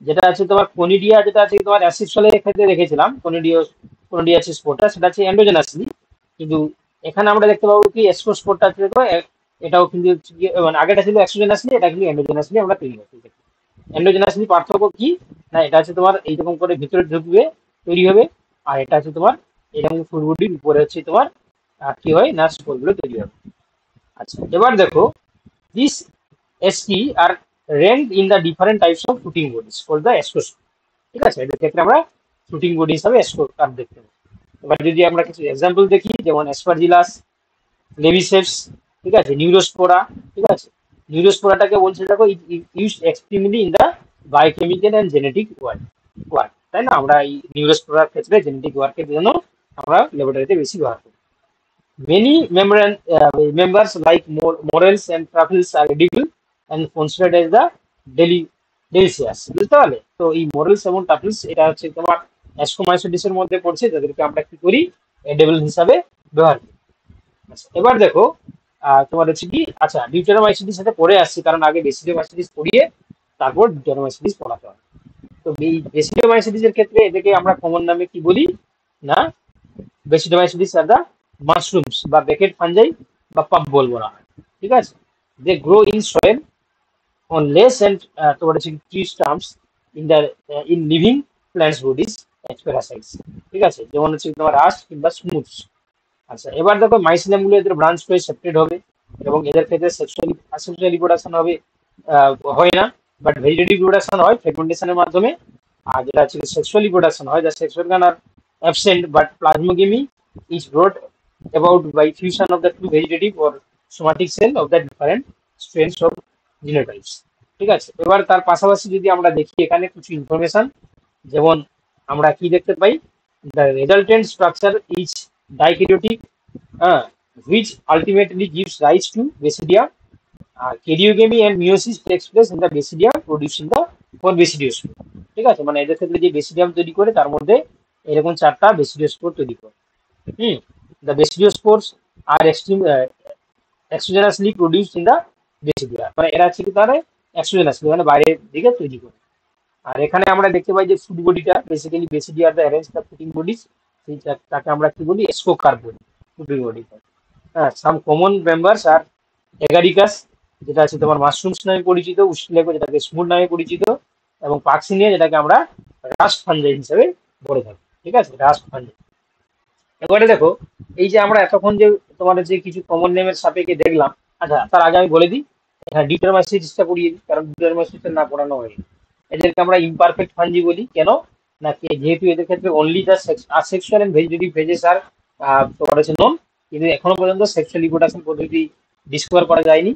যেটা আছে তোমার কোনিডিয়া, যেটা আছে তোমার অ্যাসেক্সুয়ালের ক্ষেত্রে রেখেছিলাম কোনিডিয়াসিস স্পোরটা, সেটা আছে এন্ডোজেনাসলি। কিন্তু এখানে আমরা দেখতে পাবো কি অ্যাসকোস্পোরটা আছে দেখো, এটাও কিন্তু মানে আগেটা ছিল এক্সোজেনাসলি, এটা কিন্তু এন্ডোজেনাসলি আমরা তৈরি করছি। এন্ডোজেনাসলি পার্থক্য কি? না, এটা আছে তোমার এইরকম করে ভিতরে ঢুকবে, তৈরি হবে। আর এটা আছে তোমার এরকম ফুলবুটির উপরে হচ্ছে তোমার কি হয় না, স্পোরগুলো তৈরি হবে। আচ্ছা, এবার দেখো this asci are rank in the different types of shooting bodies for the ascospore. ঠিক আছে, এদের ক্ষেত্রে আমরা শুটিং বডি হিসাবে এসকোস্পোর দেখতে পাই। এবার যদি আমরা কিছু এক্সাম্পল দেখি, যেমন অ্যাসপারজিলাস, লেভিসেপস, ঠিক আছে, নিউরোস্পোরা। ঠিক আছে, নিউরোস্পোরাটাকে বলছে দেখো use extremely in the biochemical and genetic work, তাই না? আমরা এই নিউরোস্পোরার ক্ষেত্রে জেনেটিক ওয়ার্কের জন্য আমরা ল্যাবরেটরিতে বেশি ব্যবহার করি। Many members like morels and truffles are edible and considered as the daily delicious. বুঝতে পারলে? তো এই morels এবং truffles এটা হচ্ছে তোমার অ্যাস্কোমাইসিটিস এর মধ্যে পড়ছে, যাদেরকে আমরা কি করি এডিবল হিসাবে ব্যবহার করি। আচ্ছা, এবার দেখো তোমার হচ্ছে কি, আচ্ছা ডিউটেরোমাইসিটিস সাথে পড়ে আসছি, কারণ আগে বেসিডিওমাইসিটিস পড়িয়ে তারপর ডিউটেরোমাইসিটিস পড়াতে হয়। তো এই বেসিডিওমাইসিটিস এর ক্ষেত্রে এদেরকে আমরা কমন নামে কি বলি না, বেসিডিওমাইসিটিস আর দা মাশরুমস বা বেকেট ফাঞ্জাই বা পাপ বল বলা হয়। ঠিক আছে, they grow in soil on less and তোমার হচ্ছে tree stumps in the in living plants bodies as parasites. ঠিক আছে, যেমন হচ্ছে তোমার রাস্ট কিংবা স্মুথস। আচ্ছা, এবার দেখো মাইসিলিয়াম গুলো এদের ব্রাঞ্চ করে সেপারেট হবে, এবং এদের ক্ষেত্রে সেক্সুয়ালি রিপ্রোডাকশন হবে হয় না, বাট ভেজিটেটিভ রিপ্রোডাকশন হয় ফেকমেন্টেশনের মাধ্যমে। আর যেটা হচ্ছে সেক্সুয়ালি রিপ্রোডাকশন হয়, যা sexual organ are absent, but plasmogamy is brought about by fusion of the two vegetative or somatic cell of the different strains of genotypes. ঠিক আছে, এবার তার পাশাপাশি যদি আমরা দেখি এখানে কিছু ইনফরমেশন, যেমন আমরা কি দেখতে পাই, the resultant structure is dikaryotic, which ultimately gives rise to basidium. Karyogamy and meiosis takes place in the basidium producing the one basidiospore. ঠিক আছে, মানে এদের ক্ষেত্রে যে বেসিডিয়াম তৈরি করে তার মধ্যে এরকম চারটা বেসিডিওস্পোর তৈরি করে। The basidiospores are exogenously produced in the basidia, মানে এরা হচ্ছে কি তারা exogenously মানে বাইরের দিকে তৈরি করে। আর এখানে আমরা দেখতে পাই যে ফুড বডিটা basically basidia the arrange the fruiting bodies, তাকে আমরা কি বলি এসকোকার বলি, ফুডিং বডি। হ্যাঁ, some common members are agaricus, যেটা আছে তোমার মাশরুমস নামে পরিচিত, উস্টিলেকো যেটাকে স্মুড নামে পরিচিত, এবং পাক্সিনিয়া যেটাকে আমরা রাস্ট ফাঞ্জাই হিসেবে বলে থাকি। ঠিক আছে, রাস্ট ফাঞ্জাই। এবারে দেখো এই যে আমরা এতক্ষণ যে তোমার যে কিছু কমন নেমের সাপেক্ষে দেখলাম, আচ্ছা তার আগে আমি বলে দিই, হ্যাঁ ডিটারমাইসিসটা পড়িয়ে দিই, কারণ ডিটারমাইসিসটা না পড়ানো হয়। এদেরকে আমরা ইমপারফেক্ট ফাঞ্জি বলি কেন না, যেহেতু এদের ক্ষেত্রে only the asexual and vegetative phases are তোমার হচ্ছে নন, কিন্তু এখনো পর্যন্ত সেক্সুয়াল রিপ্রোডাকশন পদ্ধতি ডিসকভার করা যায়নি।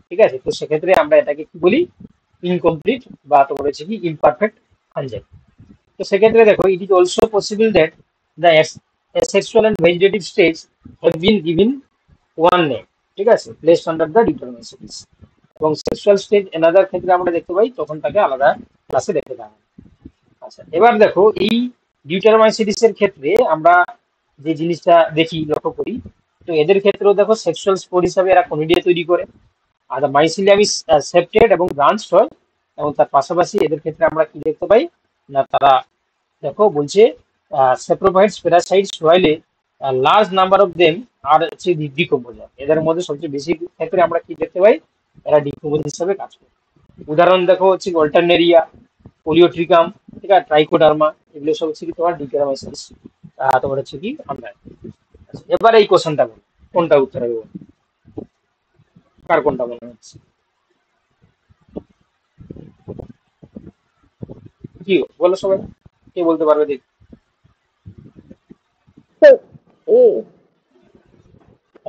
ঠিক আছে, তো সেক্ষেত্রে আমরা এটাকে কি বলি ইনকমপ্লিট বা তোমার হচ্ছে কি ইমপারফেক্ট ফাঞ্জাই। তো সেক্ষেত্রে দেখো, it is also possible that the asexual and vegetative stage have been given one name, ঠিক আছে, প্লেসড আন্ডার দ্য ডিটারমিনেশনস। এবং সেক্সুয়াল স্টেজ এনাদার ক্ষেত্রে আমরা দেখতে পাই, তখন তাকে আলাদা ক্লাসে দেখতে পাই। আচ্ছা, এবার দেখো এই ডিউটারমাইসিটিস এর ক্ষেত্রে আমরা যে জিনিসটা দেখি, লক্ষ্য করি, তো এদের ক্ষেত্রেও দেখো সেক্সুয়াল স্পোর হিসাবে এরা কনিডিয়া তৈরি করে, আর দ্য মাইসিলিয়াম ইজ সেপ্টেড এবং ব্রাঞ্চ হয়। এবং তার পাশাপাশি এদের ক্ষেত্রে আমরা কি দেখতে পাই না, তারা দেখো বলছে সেপ্রোফাইটস প্যারাসাইটস রয়েলে large number of them are হচ্ছে ডিকম্পোজার। এদের মধ্যে সবচেয়ে বেশি ক্ষেত্রে আমরা কি দেখতে পাই, এরা ডিকম্পোজার হিসাবে কাজ করে। উদাহরণ দেখো হচ্ছে অল্টারনেরিয়া, পোলিওট্রিকাম, ঠিক আছে, ট্রাইকোডার্মা, এগুলো সব হচ্ছে কি তোমার ডিউটারমাইসিটিস। তোমার হচ্ছে কি আমরা। আচ্ছা, এবার এই কোশ্চেনটা বল, কোনটা উত্তর হবে বল? কার কোনটা মনে হচ্ছে? কি বলো সবাই, কে বলতে পারবে দেখ? এ।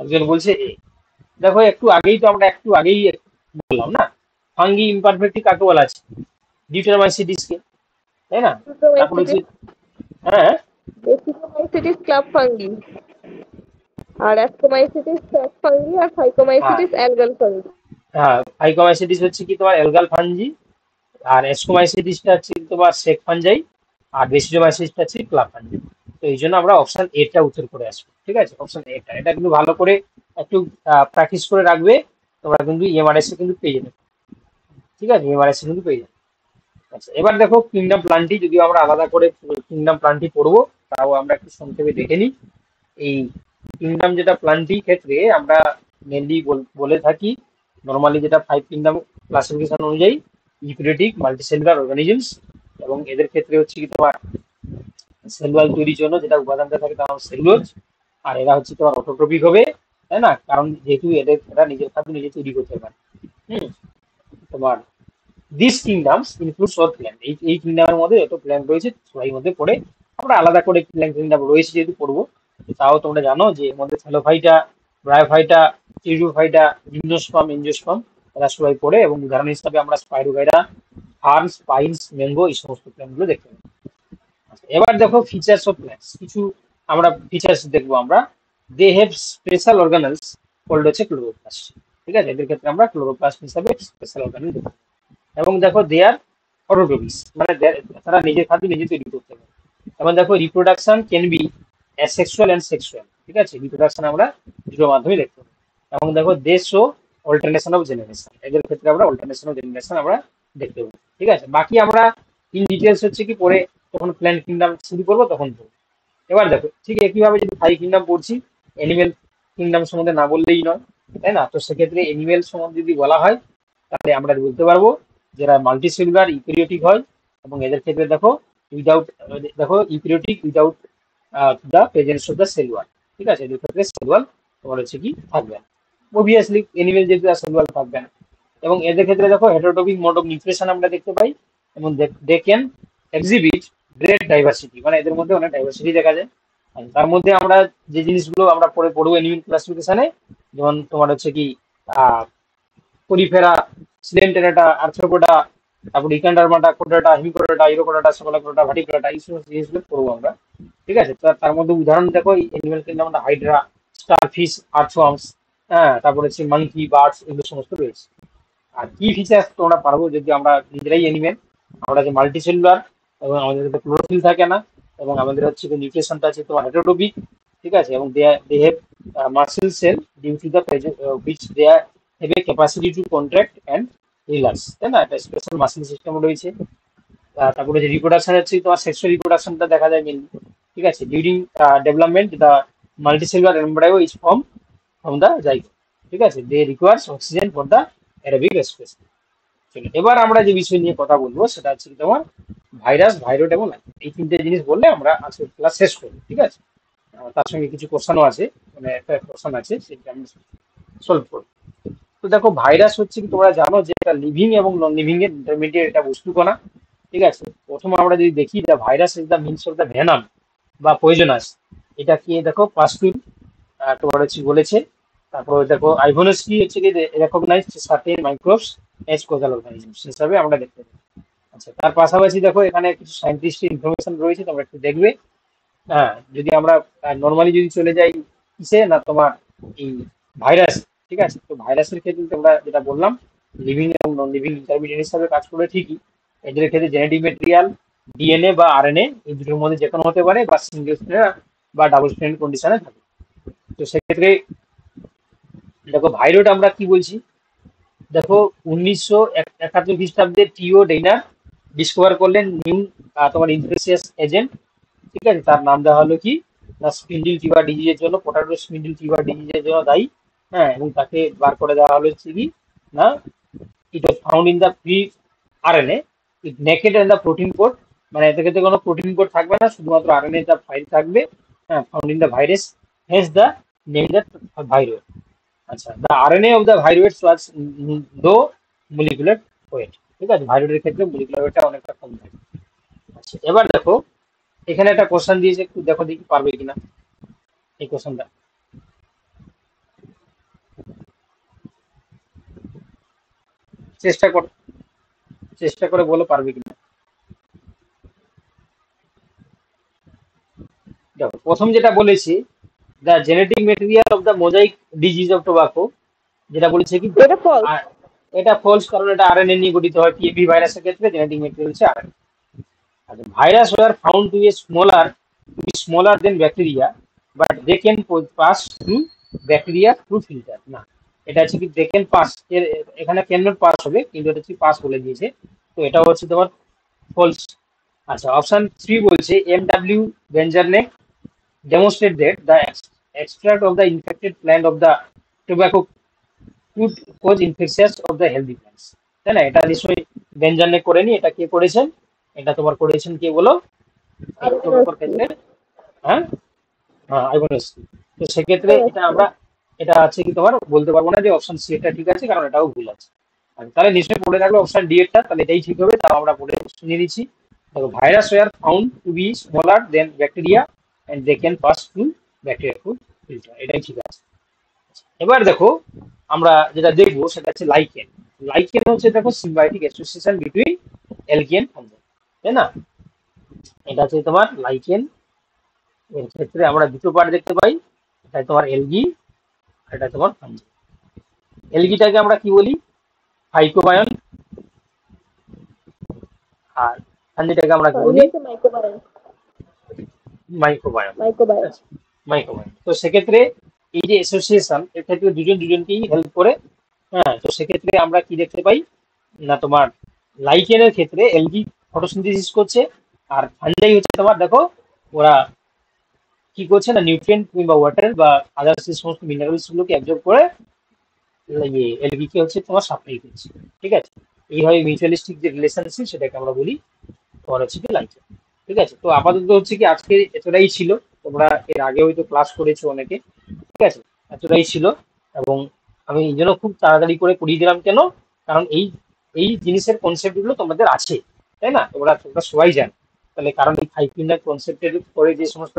একজন বলছে এ। দেখো একটু আগেই বললাম না, ফাঙ্গি ইমপারফেক্টলি কাকে বলা আছে? ডিউটারমাইসিটিস কে, তাই না? তারপর হচ্ছে, হ্যাঁ ডেসিটোমাইসিটিস ক্লাব ফাঙ্গি, আর অ্যাস্কোমাইসিটিস ট্র্যাক ফাঙ্গি, আর হ্যাঁ ফাইকোমাইসিটিস অ্যালগাল ফাঙ্গি। হ্যাঁ, ফাইকোমাইসিটিস হচ্ছে কি তোমার অ্যালগাল ফানজি, আর এসকোমাইসিটিসটা হচ্ছে তোমার সেক ফানজাই, আর বেসিডোমাইসিসটা হচ্ছে ক্লাব ফানজাই। তো এই জন্য আমরা অপশন এটা উত্তর করে আসবো, ঠিক আছে, অপশন এটা কিন্তু ভালো করে একটু প্র্যাকটিস করে রাখবে, তোমরা কিন্তু ইএমআরএস এ কিন্তু পেয়ে যাবে, ঠিক আছে, ইএমআরএস এ কিন্তু পেয়ে যাবে। আচ্ছা, এবার দেখো কিংডম প্লান্টি, যদিও আমরা আলাদা করে কিংডম প্লান্টি পড়বো, তাও আমরা একটু সংক্ষেপে দেখে নিই। এই কিংডম যেটা প্লান্টি ক্ষেত্রে আমরা মেনলি বলে থাকি, নর্মালি যেটা 5 কিংডম ক্লাসিফিকেশন অনুযায়ী ইউক্যারিওটিক মাল্টিসেলুলার অর্গানিজমস। এবং এদের ক্ষেত্রে হচ্ছে কি তোমার সেলুলার তৈরির জন্য যেটা উপাদানটা থাকে তার নাম সেলুলোজ। আর এরা হচ্ছে তোমার অটোট্রপিক হবে, তাই না, কারণ যেহেতু এরা নিজের খাদ্য নিজে তৈরি করতে পারে। হুম, তোমার this kingdoms includes all plant, এই কিংডমের মধ্যে যত প্ল্যান্ট রয়েছে সবাই মধ্যে পড়ে। আমরা আলাদা করে প্ল্যান্ট কিংডম রয়েছে যেহেতু পড়বো, তাও তোমরা জানো যে এর মধ্যে থ্যালোফাইটা, ব্রায়োফাইটা, টিউরোফাইটা, জিমনোস্পার্ম, এনজিওস্পার্ম, এরা সবাই পড়ে। এবং উদাহরণ হিসাবে আমরা স্পাইরোগাইরা, ফার্নস, পাইনস, ম্যাঙ্গো, এই সমস্ত প্ল্যান্ট গুলো দেখতে পাই। আচ্ছা, এবার দেখো ফিচার্স অফ প্ল্যান্টস, কিছু আমরা ফিচার্স দেখবো আমরা। They have special organelles called হচ্ছে ক্লোরোপ্লাস্ট, ঠিক আছে, এদের ক্ষেত্রে আমরা ক্লোরোপ্লাস্ট হিসাবে স্পেশাল অর্গানেল দেখবো। এবং দেখো দে আর অটোট্রপিস, মানে তারা নিজের খাদ্য নিজে তৈরি করতে পারে। এবং দেখো reproduction can be asexual and sexual, ঠিক আছে, রিপ্রোডাকশন আমরা দুটোর মাধ্যমে দেখতে পারি। এবং দেখো they show alternation of generation, এদের ক্ষেত্রে আমরা অল্টারনেশন অফ জেনারেশন আমরা দেখতে পাবো, ঠিক আছে। বাকি আমরা ইন ডিটেলস হচ্ছে কি পরে যখন প্ল্যান্ট কিংডম শুরু করবো তখন পড়বো। এবার দেখো ঠিক একইভাবে যদি ফাইভ কিংডম পড়ছি, অ্যানিমেল কিংডম সম্বন্ধে না বললেই নয়, তাই না? তো সেক্ষেত্রে অ্যানিমেল সম্বন্ধে যদি বলা হয়, তাহলে আমরা বলতে পারবো যারা মাল্টিসেলুলার ইউক্যারিওটিক হয়। এবং এদের ক্ষেত্রে দেখো উইদাউট, দেখো eukaryotic without the presence of the cell ওয়াল, ঠিক আছে, এদের ক্ষেত্রে সেল ওয়াল তোমার হচ্ছে কি থাকবে না। অবভিয়াসলি এনিমেল যেহেতু সেল ওয়াল থাকবে না। এবং এদের ক্ষেত্রে দেখো হেটারোটপিক মোড অফ নিউট্রিশন আমরা দেখতে পাই। এবং they can exhibit great diversity, মানে এদের মধ্যে অনেক ডাইভার্সিটি দেখা যায়। আর তার মধ্যে আমরা যে জিনিসগুলো আমরা পরে পড়বো এনিমেল ক্লাসিফিকেশনে, যেমন তোমার হচ্ছে কি পরিফেরা, সিলেন্টেরাটা, আর্থ্রোপোডা, তারপর ইকান্ডারমাটা, কোডাটা, হিমিকোডাটা, ইউরোকোডাটা, সেফালোকোডাটা, ভার্টিকোডাটা, এই সমস্ত জিনিসগুলো পড়বো আমরা, ঠিক আছে। তো তার মধ্যে উদাহরণ দেখো এই এনিমেল কিংডম আমরা হাইড্রা, স্টারফিশ, আর্থওয়ার্মস, হ্যাঁ, তারপর হচ্ছে মাঙ্কি, বার্ডস, এগুলো সমস্ত রয়েছে। আর কি ফিচার্স তোমরা পারবো যদি আমরা নিজেরাই এনিমেল, আমরা যে মাল্টিসেলুলার, এবং আমাদের মধ্যে ক্লোরোফিল থাকে না, এবং আমাদের হচ্ছে নিউট্রিশনটা আছে তোমার হেটারোটপিক, ঠিক আছে। এবং they have muscle cell due to the which they have a capacity to contract and relax, তাই না, একটা স্পেশাল মাসেল সিস্টেম রয়েছে। তারপরে যে রিপ্রোডাকশন হচ্ছে তোমার সেক্সুয়াল রিপ্রোডাকশনটা দেখা যায় মেনলি, ঠিক আছে। During development the multicellular embryo is from the zygote, ঠিক আছে, they requires oxygen for the aerobic expression. এবার আমরা যে বিষয় নিয়ে কথা বলবো সেটা হচ্ছে তোমার ভাইরাস, ভাইরোট এবং লাইকেন। এই তিনটে জিনিস বললে আমরা আজকে ক্লাস শেষ করবো, ঠিক আছে। তার সঙ্গে কিছু কোশ্চেনও আছে, মানে একটা কোশ্চেন আছে সেটা আমি সলভ করবো। তো দেখো ভাইরাস হচ্ছে কি তোমরা জানো যে এটা লিভিং এবং নন লিভিং এর ইন্টারমিডিয়েট একটা বস্তু কণা, ঠিক আছে। প্রথম আমরা যদি দেখি the virus is the means of the venom বা পয়জনাস, এটা কি দেখো পাস্তুল তোমার হচ্ছে বলেছে। তারপর দেখো আইভোনস্কি হচ্ছে কি recognise certain microbes as causal organism হিসাবে আমরা দেখতে পাই। আচ্ছা, তার পাশাপাশি দেখো এখানে কিছু সায়েন্টিস্টের ইনফরমেশন রয়েছে, তোমরা একটু দেখবে। হ্যাঁ, যদি আমরা নর্মালি যদি চলে যাই কিসে না তোমার এই ভাইরাস, ঠিক আছে, তো ভাইরাসের ক্ষেত্রে তোমরা যেটা বললাম, লিভিং এবং নন লিভিং ইন্টারমিডিয়েট হিসাবে কাজ করে ঠিকই। এদের ক্ষেত্রে জেনেটিক মেটেরিয়াল ডিএনএ বা আরএনএ এই দুটোর মধ্যে যে কোনো হতে পারে, বা সিঙ্গেল স্ট্র্যান্ড বা ডাবল স্ট্র্যান্ড কন্ডিশনে থাকে। তো সেক্ষেত্রে দেখো ভাইরোড আমরা কি বলছি, দেখো 1971 খ্রিস্টাব্দে টিও ডেইনার ডিসকভার করলেন নিউ তোমার ইনফেকশিয়াস এজেন্ট, ঠিক আছে, তার নাম দেওয়া হলো কি না স্পিন্ডিল ফিভার ডিজিজের জন্য, পটাটো স্পিন্ডিল ফিভার ডিজিজের জন্য দায়ী। হ্যাঁ, এবং তাকে বার করে দেওয়া হলো হচ্ছে কি না it was found in the pre RNA it naked in the protein code, মানে এতে ক্ষেত্রে কোনো প্রোটিন কোড থাকবে না, শুধুমাত্র আরএনএ টা ফাইল থাকবে। হ্যাঁ, found in the virus, hence the name the virus. আচ্ছা, the RNA of the virus was low molecular weight, ঠিক আছে, ভাইরাসের ক্ষেত্রে মলিকুলার ওয়েটটা অনেকটা কম থাকে। আচ্ছা, এবার দেখো এখানে একটা কোশ্চেন দিয়েছে, একটু দেখো দেখি পারবে কিনা এই কোশ্চেনটা, চেষ্টা কর, চেষ্টা করে বলো পারবে কিনা। দেখো প্রথম যেটা বলেছি, the genetic material of the mosaic disease of tobacco, যেটা বলেছে কি এটা ফলস। আ- এটা ফলস, কারণ এটা আরএনএ নিয়ে গঠিত হয়, পিএভি ভাইরাসের ক্ষেত্রে জেনেটিক মেটেরিয়াল হচ্ছে আরএনএ। আচ্ছা, virus were found to be smaller than bacteria, but they can pass through bacteria through filter. না, এটা হচ্ছে কি দে ক্যান পাস, এখানে ক্যান নট পাস হবে, কিন্তু এটা হচ্ছে পাস বলে দিয়েছে, তো এটা হচ্ছে তোমার ফলস। আচ্ছা, অপশন 3 বলছে M বেঞ্জারনেক demonstrate that the extract of the infected plant of the tobacco could cause infections of the healthy plants, তাই না? এটা নিশ্চয়ই বেঞ্জারনে করেনি, এটা কে করেছেন? এটা তোমার করেছেন কে বলো, এই টোবাকোর ক্ষেত্রে। হ্যাঁ, হ্যাঁ, আইভানএসকি। তো সেক্ষেত্রে এটা আমরা, এটা আছে কি তোমার বলতে পারবো না যে অপশন সি এটা ঠিক আছে, কারণ এটাও ভুল আছে। আর তাহলে নিশ্চয়ই পড়ে থাকবে অপশন ডি এরটা, তাহলে এটাই ঠিক হবে, তাও আমরা পড়ে শুনিয়ে দিচ্ছি। দেখো virus were found to be smaller than bacteria and they can pass through bacteria food filter, এটাই ঠিক আছে। এবার দেখো আমরা যেটা দেখবো সেটা হচ্ছে লাইকেন। লাইকেন হচ্ছে দেখো symbiotic association between algae and fungus, তাই না? এটা হচ্ছে তোমার লাইকেন, এর ক্ষেত্রে আমরা দুটো পার্ট দেখতে পাই, এটা তোমার এলগি, এটা তোমার ফাঙ্গি। এলগিটাকে আমরা কি বলি, ফাইকোবায়ন, আর ফাঙ্গিটাকে আমরা কি বলি, মাইক্রোবায়োম। মাইক্রোবায়ন, ঠিক মাইক্রোবায়োম। আছে, মাইক্রোবায়ন। তো সেক্ষেত্রে এই যে অ্যাসোসিয়েশন, এর ক্ষেত্রে দুজন দুজনকেই হেল্প করে। হ্যাঁ, তো সেক্ষেত্রে আমরা কি দেখতে পাই না তোমার লাইকেনের ক্ষেত্রে এলগি ফটোসিনথেসিস করছে, আর ফাঞ্জাই হচ্ছে তোমার দেখো ওরা কি করছে না নিউট্রিয়েন্ট কিংবা ওয়াটার বা আদার্স যে সমস্ত মিনারেলস গুলোকে অ্যাবজর্ব করে ইয়ে এলগি কে হচ্ছে তোমার সাপ্লাই করছে, ঠিক আছে। এইভাবে মিউচুয়ালিস্টিক যে রিলেশনশিপ সেটাকে আমরা বলি তোমার হচ্ছে কি লাইকেন, ঠিক আছে। তো আপাতত হচ্ছে কি আজকে এতটাই ছিল, তোমরা এর আগে হয়তো ক্লাস করেছো অনেকে, ঠিক আছে, এতটাই ছিল। এবং আমি এই জন্য খুব তাড়াতাড়ি করে করিয়ে দিলাম, কেন? কারণ এই এই জিনিসের কনসেপ্ট গুলো তোমাদের আছে, তাই না, তোমরা তোমরা সবাই জানো। তাহলে কারণ এই 5 কিংডম কনসেপ্টের পরে যে সমস্ত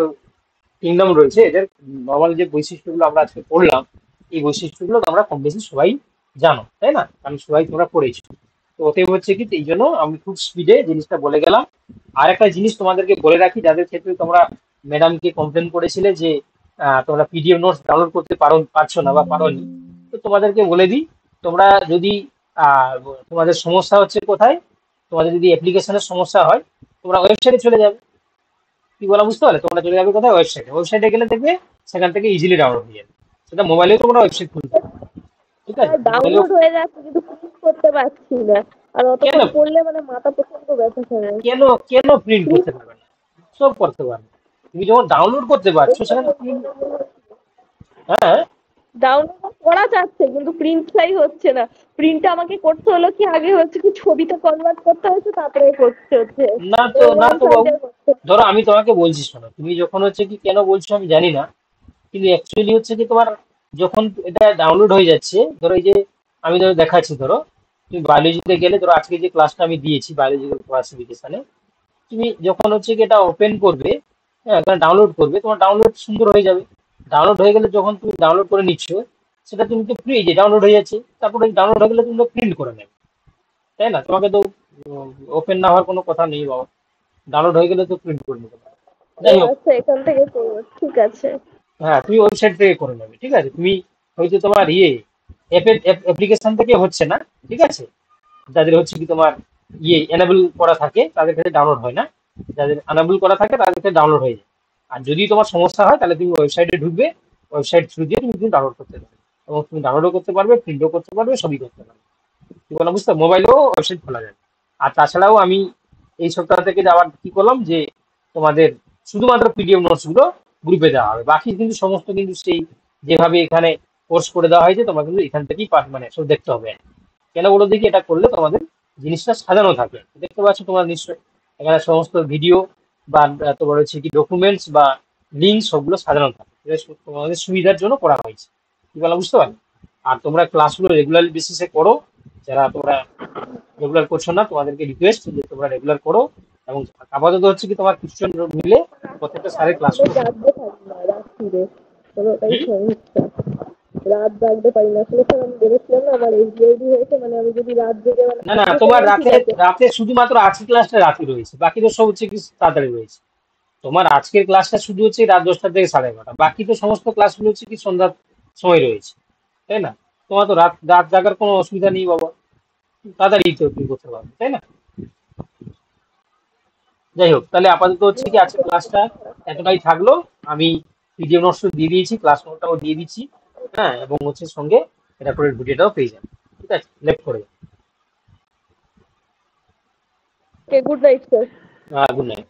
কিংডম রয়েছে, এদের নর্মাল যে বৈশিষ্ট্যগুলো আমরা আজকে পড়লাম, এই বৈশিষ্ট্যগুলো তোমরা কম বেশি সবাই জানো, তাই না, কারণ সবাই তোমরা পড়েছো। তো ওতে হচ্ছে কি এই জন্য আমি খুব স্পিডে জিনিসটা বলে গেলাম। আর একটা জিনিস তোমাদেরকে বলে রাখি, যাদের ক্ষেত্রে তোমরা ম্যাডামকে কমপ্লেন করেছিলে যে তোমরা পিডিএফ নোটস ডাউনলোড করতে পারছো না বা পারোনি, তো তোমাদেরকে বলে দিই, তোমরা যদি আহ, তোমাদের সমস্যা হচ্ছে কোথায়, তোমাদের যদি অ্যাপ্লিকেশনের সমস্যা হয়, তোমরা ওয়েবসাইটে চলে যাবে। কি বলা বুঝতে পারলে? তোমরা চলে যাবে কোথায়, ওয়েবসাইটে। ওয়েবসাইটে গেলে দেখবে সেখান থেকে ইজিলি ডাউনলোড হয়ে যাবে, সেটা মোবাইলেও তোমরা ওয়েবসাইট খুলতে পারো, ঠিক আছে, মোবাইলেও। ডাউনলোড হয়ে যাচ্ছে কিন্তু প্রিন্ট করতে পারছি না। আর কেন, অতক্ষণ পড়লে মানে মাথা প্রচন্ড ব্যথা করে। কেন কেন প্রিন্ট করতে পারবে না? সব করতে পারবে, তুমি যখন ডাউনলোড করতে পারছো সেখানে প্রিন্ট। হ্যাঁ, ডাউনলোড করা যাচ্ছে কিন্তু প্রিন্টটাই হচ্ছে না। প্রিন্ট আমাকে করতে হলো কি, আগে হচ্ছে কি ছবিতে কনভার্ট করতে হচ্ছে, তারপরে করতে হচ্ছে। না তো, না ওয়ান তো বাবু, সাইডে করতে হচ্ছে। ধরো আমি তোমাকে বলছি, শোনো, তুমি যখন হচ্ছে কি কেন বলছো আমি জানি না, কিন্তু অ্যাকচুয়ালি হচ্ছে কি তোমার যখন এটা ডাউনলোড হয়ে যাচ্ছে, ধরো এই যে আমি ধরো দেখাচ্ছি, ধরো তুমি বায়োলজিতে গেলে, ধরো আজকে যে ক্লাসটা আমি দিয়েছি বায়োলজিক্যাল ক্লাসিফিকেশনে, তুমি যখন হচ্ছে কি এটা ওপেন করবে, হ্যাঁ, ডাউনলোড করবে, তোমার ডাউনলোড সুন্দর হয়ে যাবে। ডাউনলোড হয়ে গেলে যখন তুমি ডাউনলোড করে নিচ্ছ, সেটা তুমি তো ফ্রি যে ডাউনলোড হয়ে যাচ্ছে, তারপরে ডাউনলোড হয়ে গেলে তুমি প্রিন্ট করে নেবে, তাই না? তোমাকে তো ওপেন না হওয়ার কোনো কথা নেই বাবা, ডাউনলোড হয়ে গেলে তো প্রিন্ট করে নিতে পারো। ও যাই হোক, আচ্ছা, এখান থেকে করবো, ঠিক আছে। হ্যাঁ তুমি ওয়েবসাইট থেকে করে নেবে, ঠিক আছে। তুমি হয়তো তোমার অ্যাপ্লিকেশন থেকে হচ্ছে না, ঠিক আছে। যাদের হচ্ছে কি তোমার এনাবেল করা থাকে তাদের কাছে ডাউনলোড হয় না, যাদের আনাবেল করা থাকে তাদের কাছে ডাউনলোড হয়ে যায়। আর যদি তোমার সমস্যা হয় তাহলে তুমি ওয়েবসাইটে ঢুকবে, ওয়েবসাইট থ্রু দিয়ে তুমি ডাউনলোড করতে পারবে, এবং তুমি ডাউনলোডও করতে পারবে, প্রিন্টও করতে পারবে, সবই করতে পারবে। কি বললাম বুঝতে, মোবাইলেও ওয়েবসাইট খোলা যাবে। আর তাছাড়াও আমি এই সপ্তাহ থেকে আবার কি করলাম যে তোমাদের শুধুমাত্র পিডিএফ নোটস গুলো গ্রুপে দেওয়া হবে, বাকি কিন্তু সমস্ত কিন্তু সেই যেভাবে এখানে কোর্স করে দেওয়া হয়েছে তোমার কিন্তু এখান থেকেই মানে সব দেখতে হবে। কেন বলো দেখি, এটা করলে তোমাদের জিনিসটা সাজানো থাকে, দেখতে পাচ্ছ তোমার নিশ্চয় এখানে সমস্ত ভিডিও বা তোমার হচ্ছে কি ডকুমেন্টস বা লিঙ্ক সবগুলো সাজানো থাকে, এটা তোমাদের সুবিধার জন্য করা হয়েছে। কি বলা বুঝতে পারলে? আর তোমরা ক্লাসগুলো রেগুলার বেসিসে করো, যারা তোমরা রেগুলার করছো না তোমাদেরকে রিকোয়েস্ট যে তোমরা রেগুলার করো। এবং আপাতত হচ্ছে কি তোমার কিছুজন মিলে প্রত্যেকটা স্যারের আসলে ক্লাসগুলো করো। জাগতে পারি না রাত্রিরে, কোনোটাই হুম? সমস্যা। রাত জাগতে পারি না আসলে স্যার, আমি বলেছিলাম না আমার এইচডিআইডি হয়েছে, মানে আমি যদি রাত জেগে মানে না না, থাকতে তোমার পারলাম ঠিক রাতে আছে। রাতে শুধুমাত্র আজকের ক্লাসটা রাতে রয়েছে, বাকি তো সব হচ্ছে কি তাড়াতাড়ি রয়েছে। তোমার আজকের ক্লাসটা শুধু হচ্ছে রাত 10টা থেকে 11:30, বাকি তো সমস্ত ক্লাসগুলো হচ্ছে কি সন্ধ্যার সময় রয়েছে, তাই না? তোমার তো রাত রাত জাগার কোনো অসুবিধা নেই বাবা, তাড়াতাড়ি তো তুমি করতে পারবে, তাই না? যাই হোক, তাহলে আপাতত হচ্ছে কি আজকে ক্লাসটা এতটাই থাকলো। আমি পিডিএফ নোটস দিয়ে দিয়েছি, ক্লাস নোটটাও দিয়ে দিচ্ছি, হ্যাঁ, এবং হচ্ছে সঙ্গে রেকর্ডেড ভিডিওটাও পেয়ে যাবে, ঠিক আছে, লেফট করে okay, good night sir. Good night.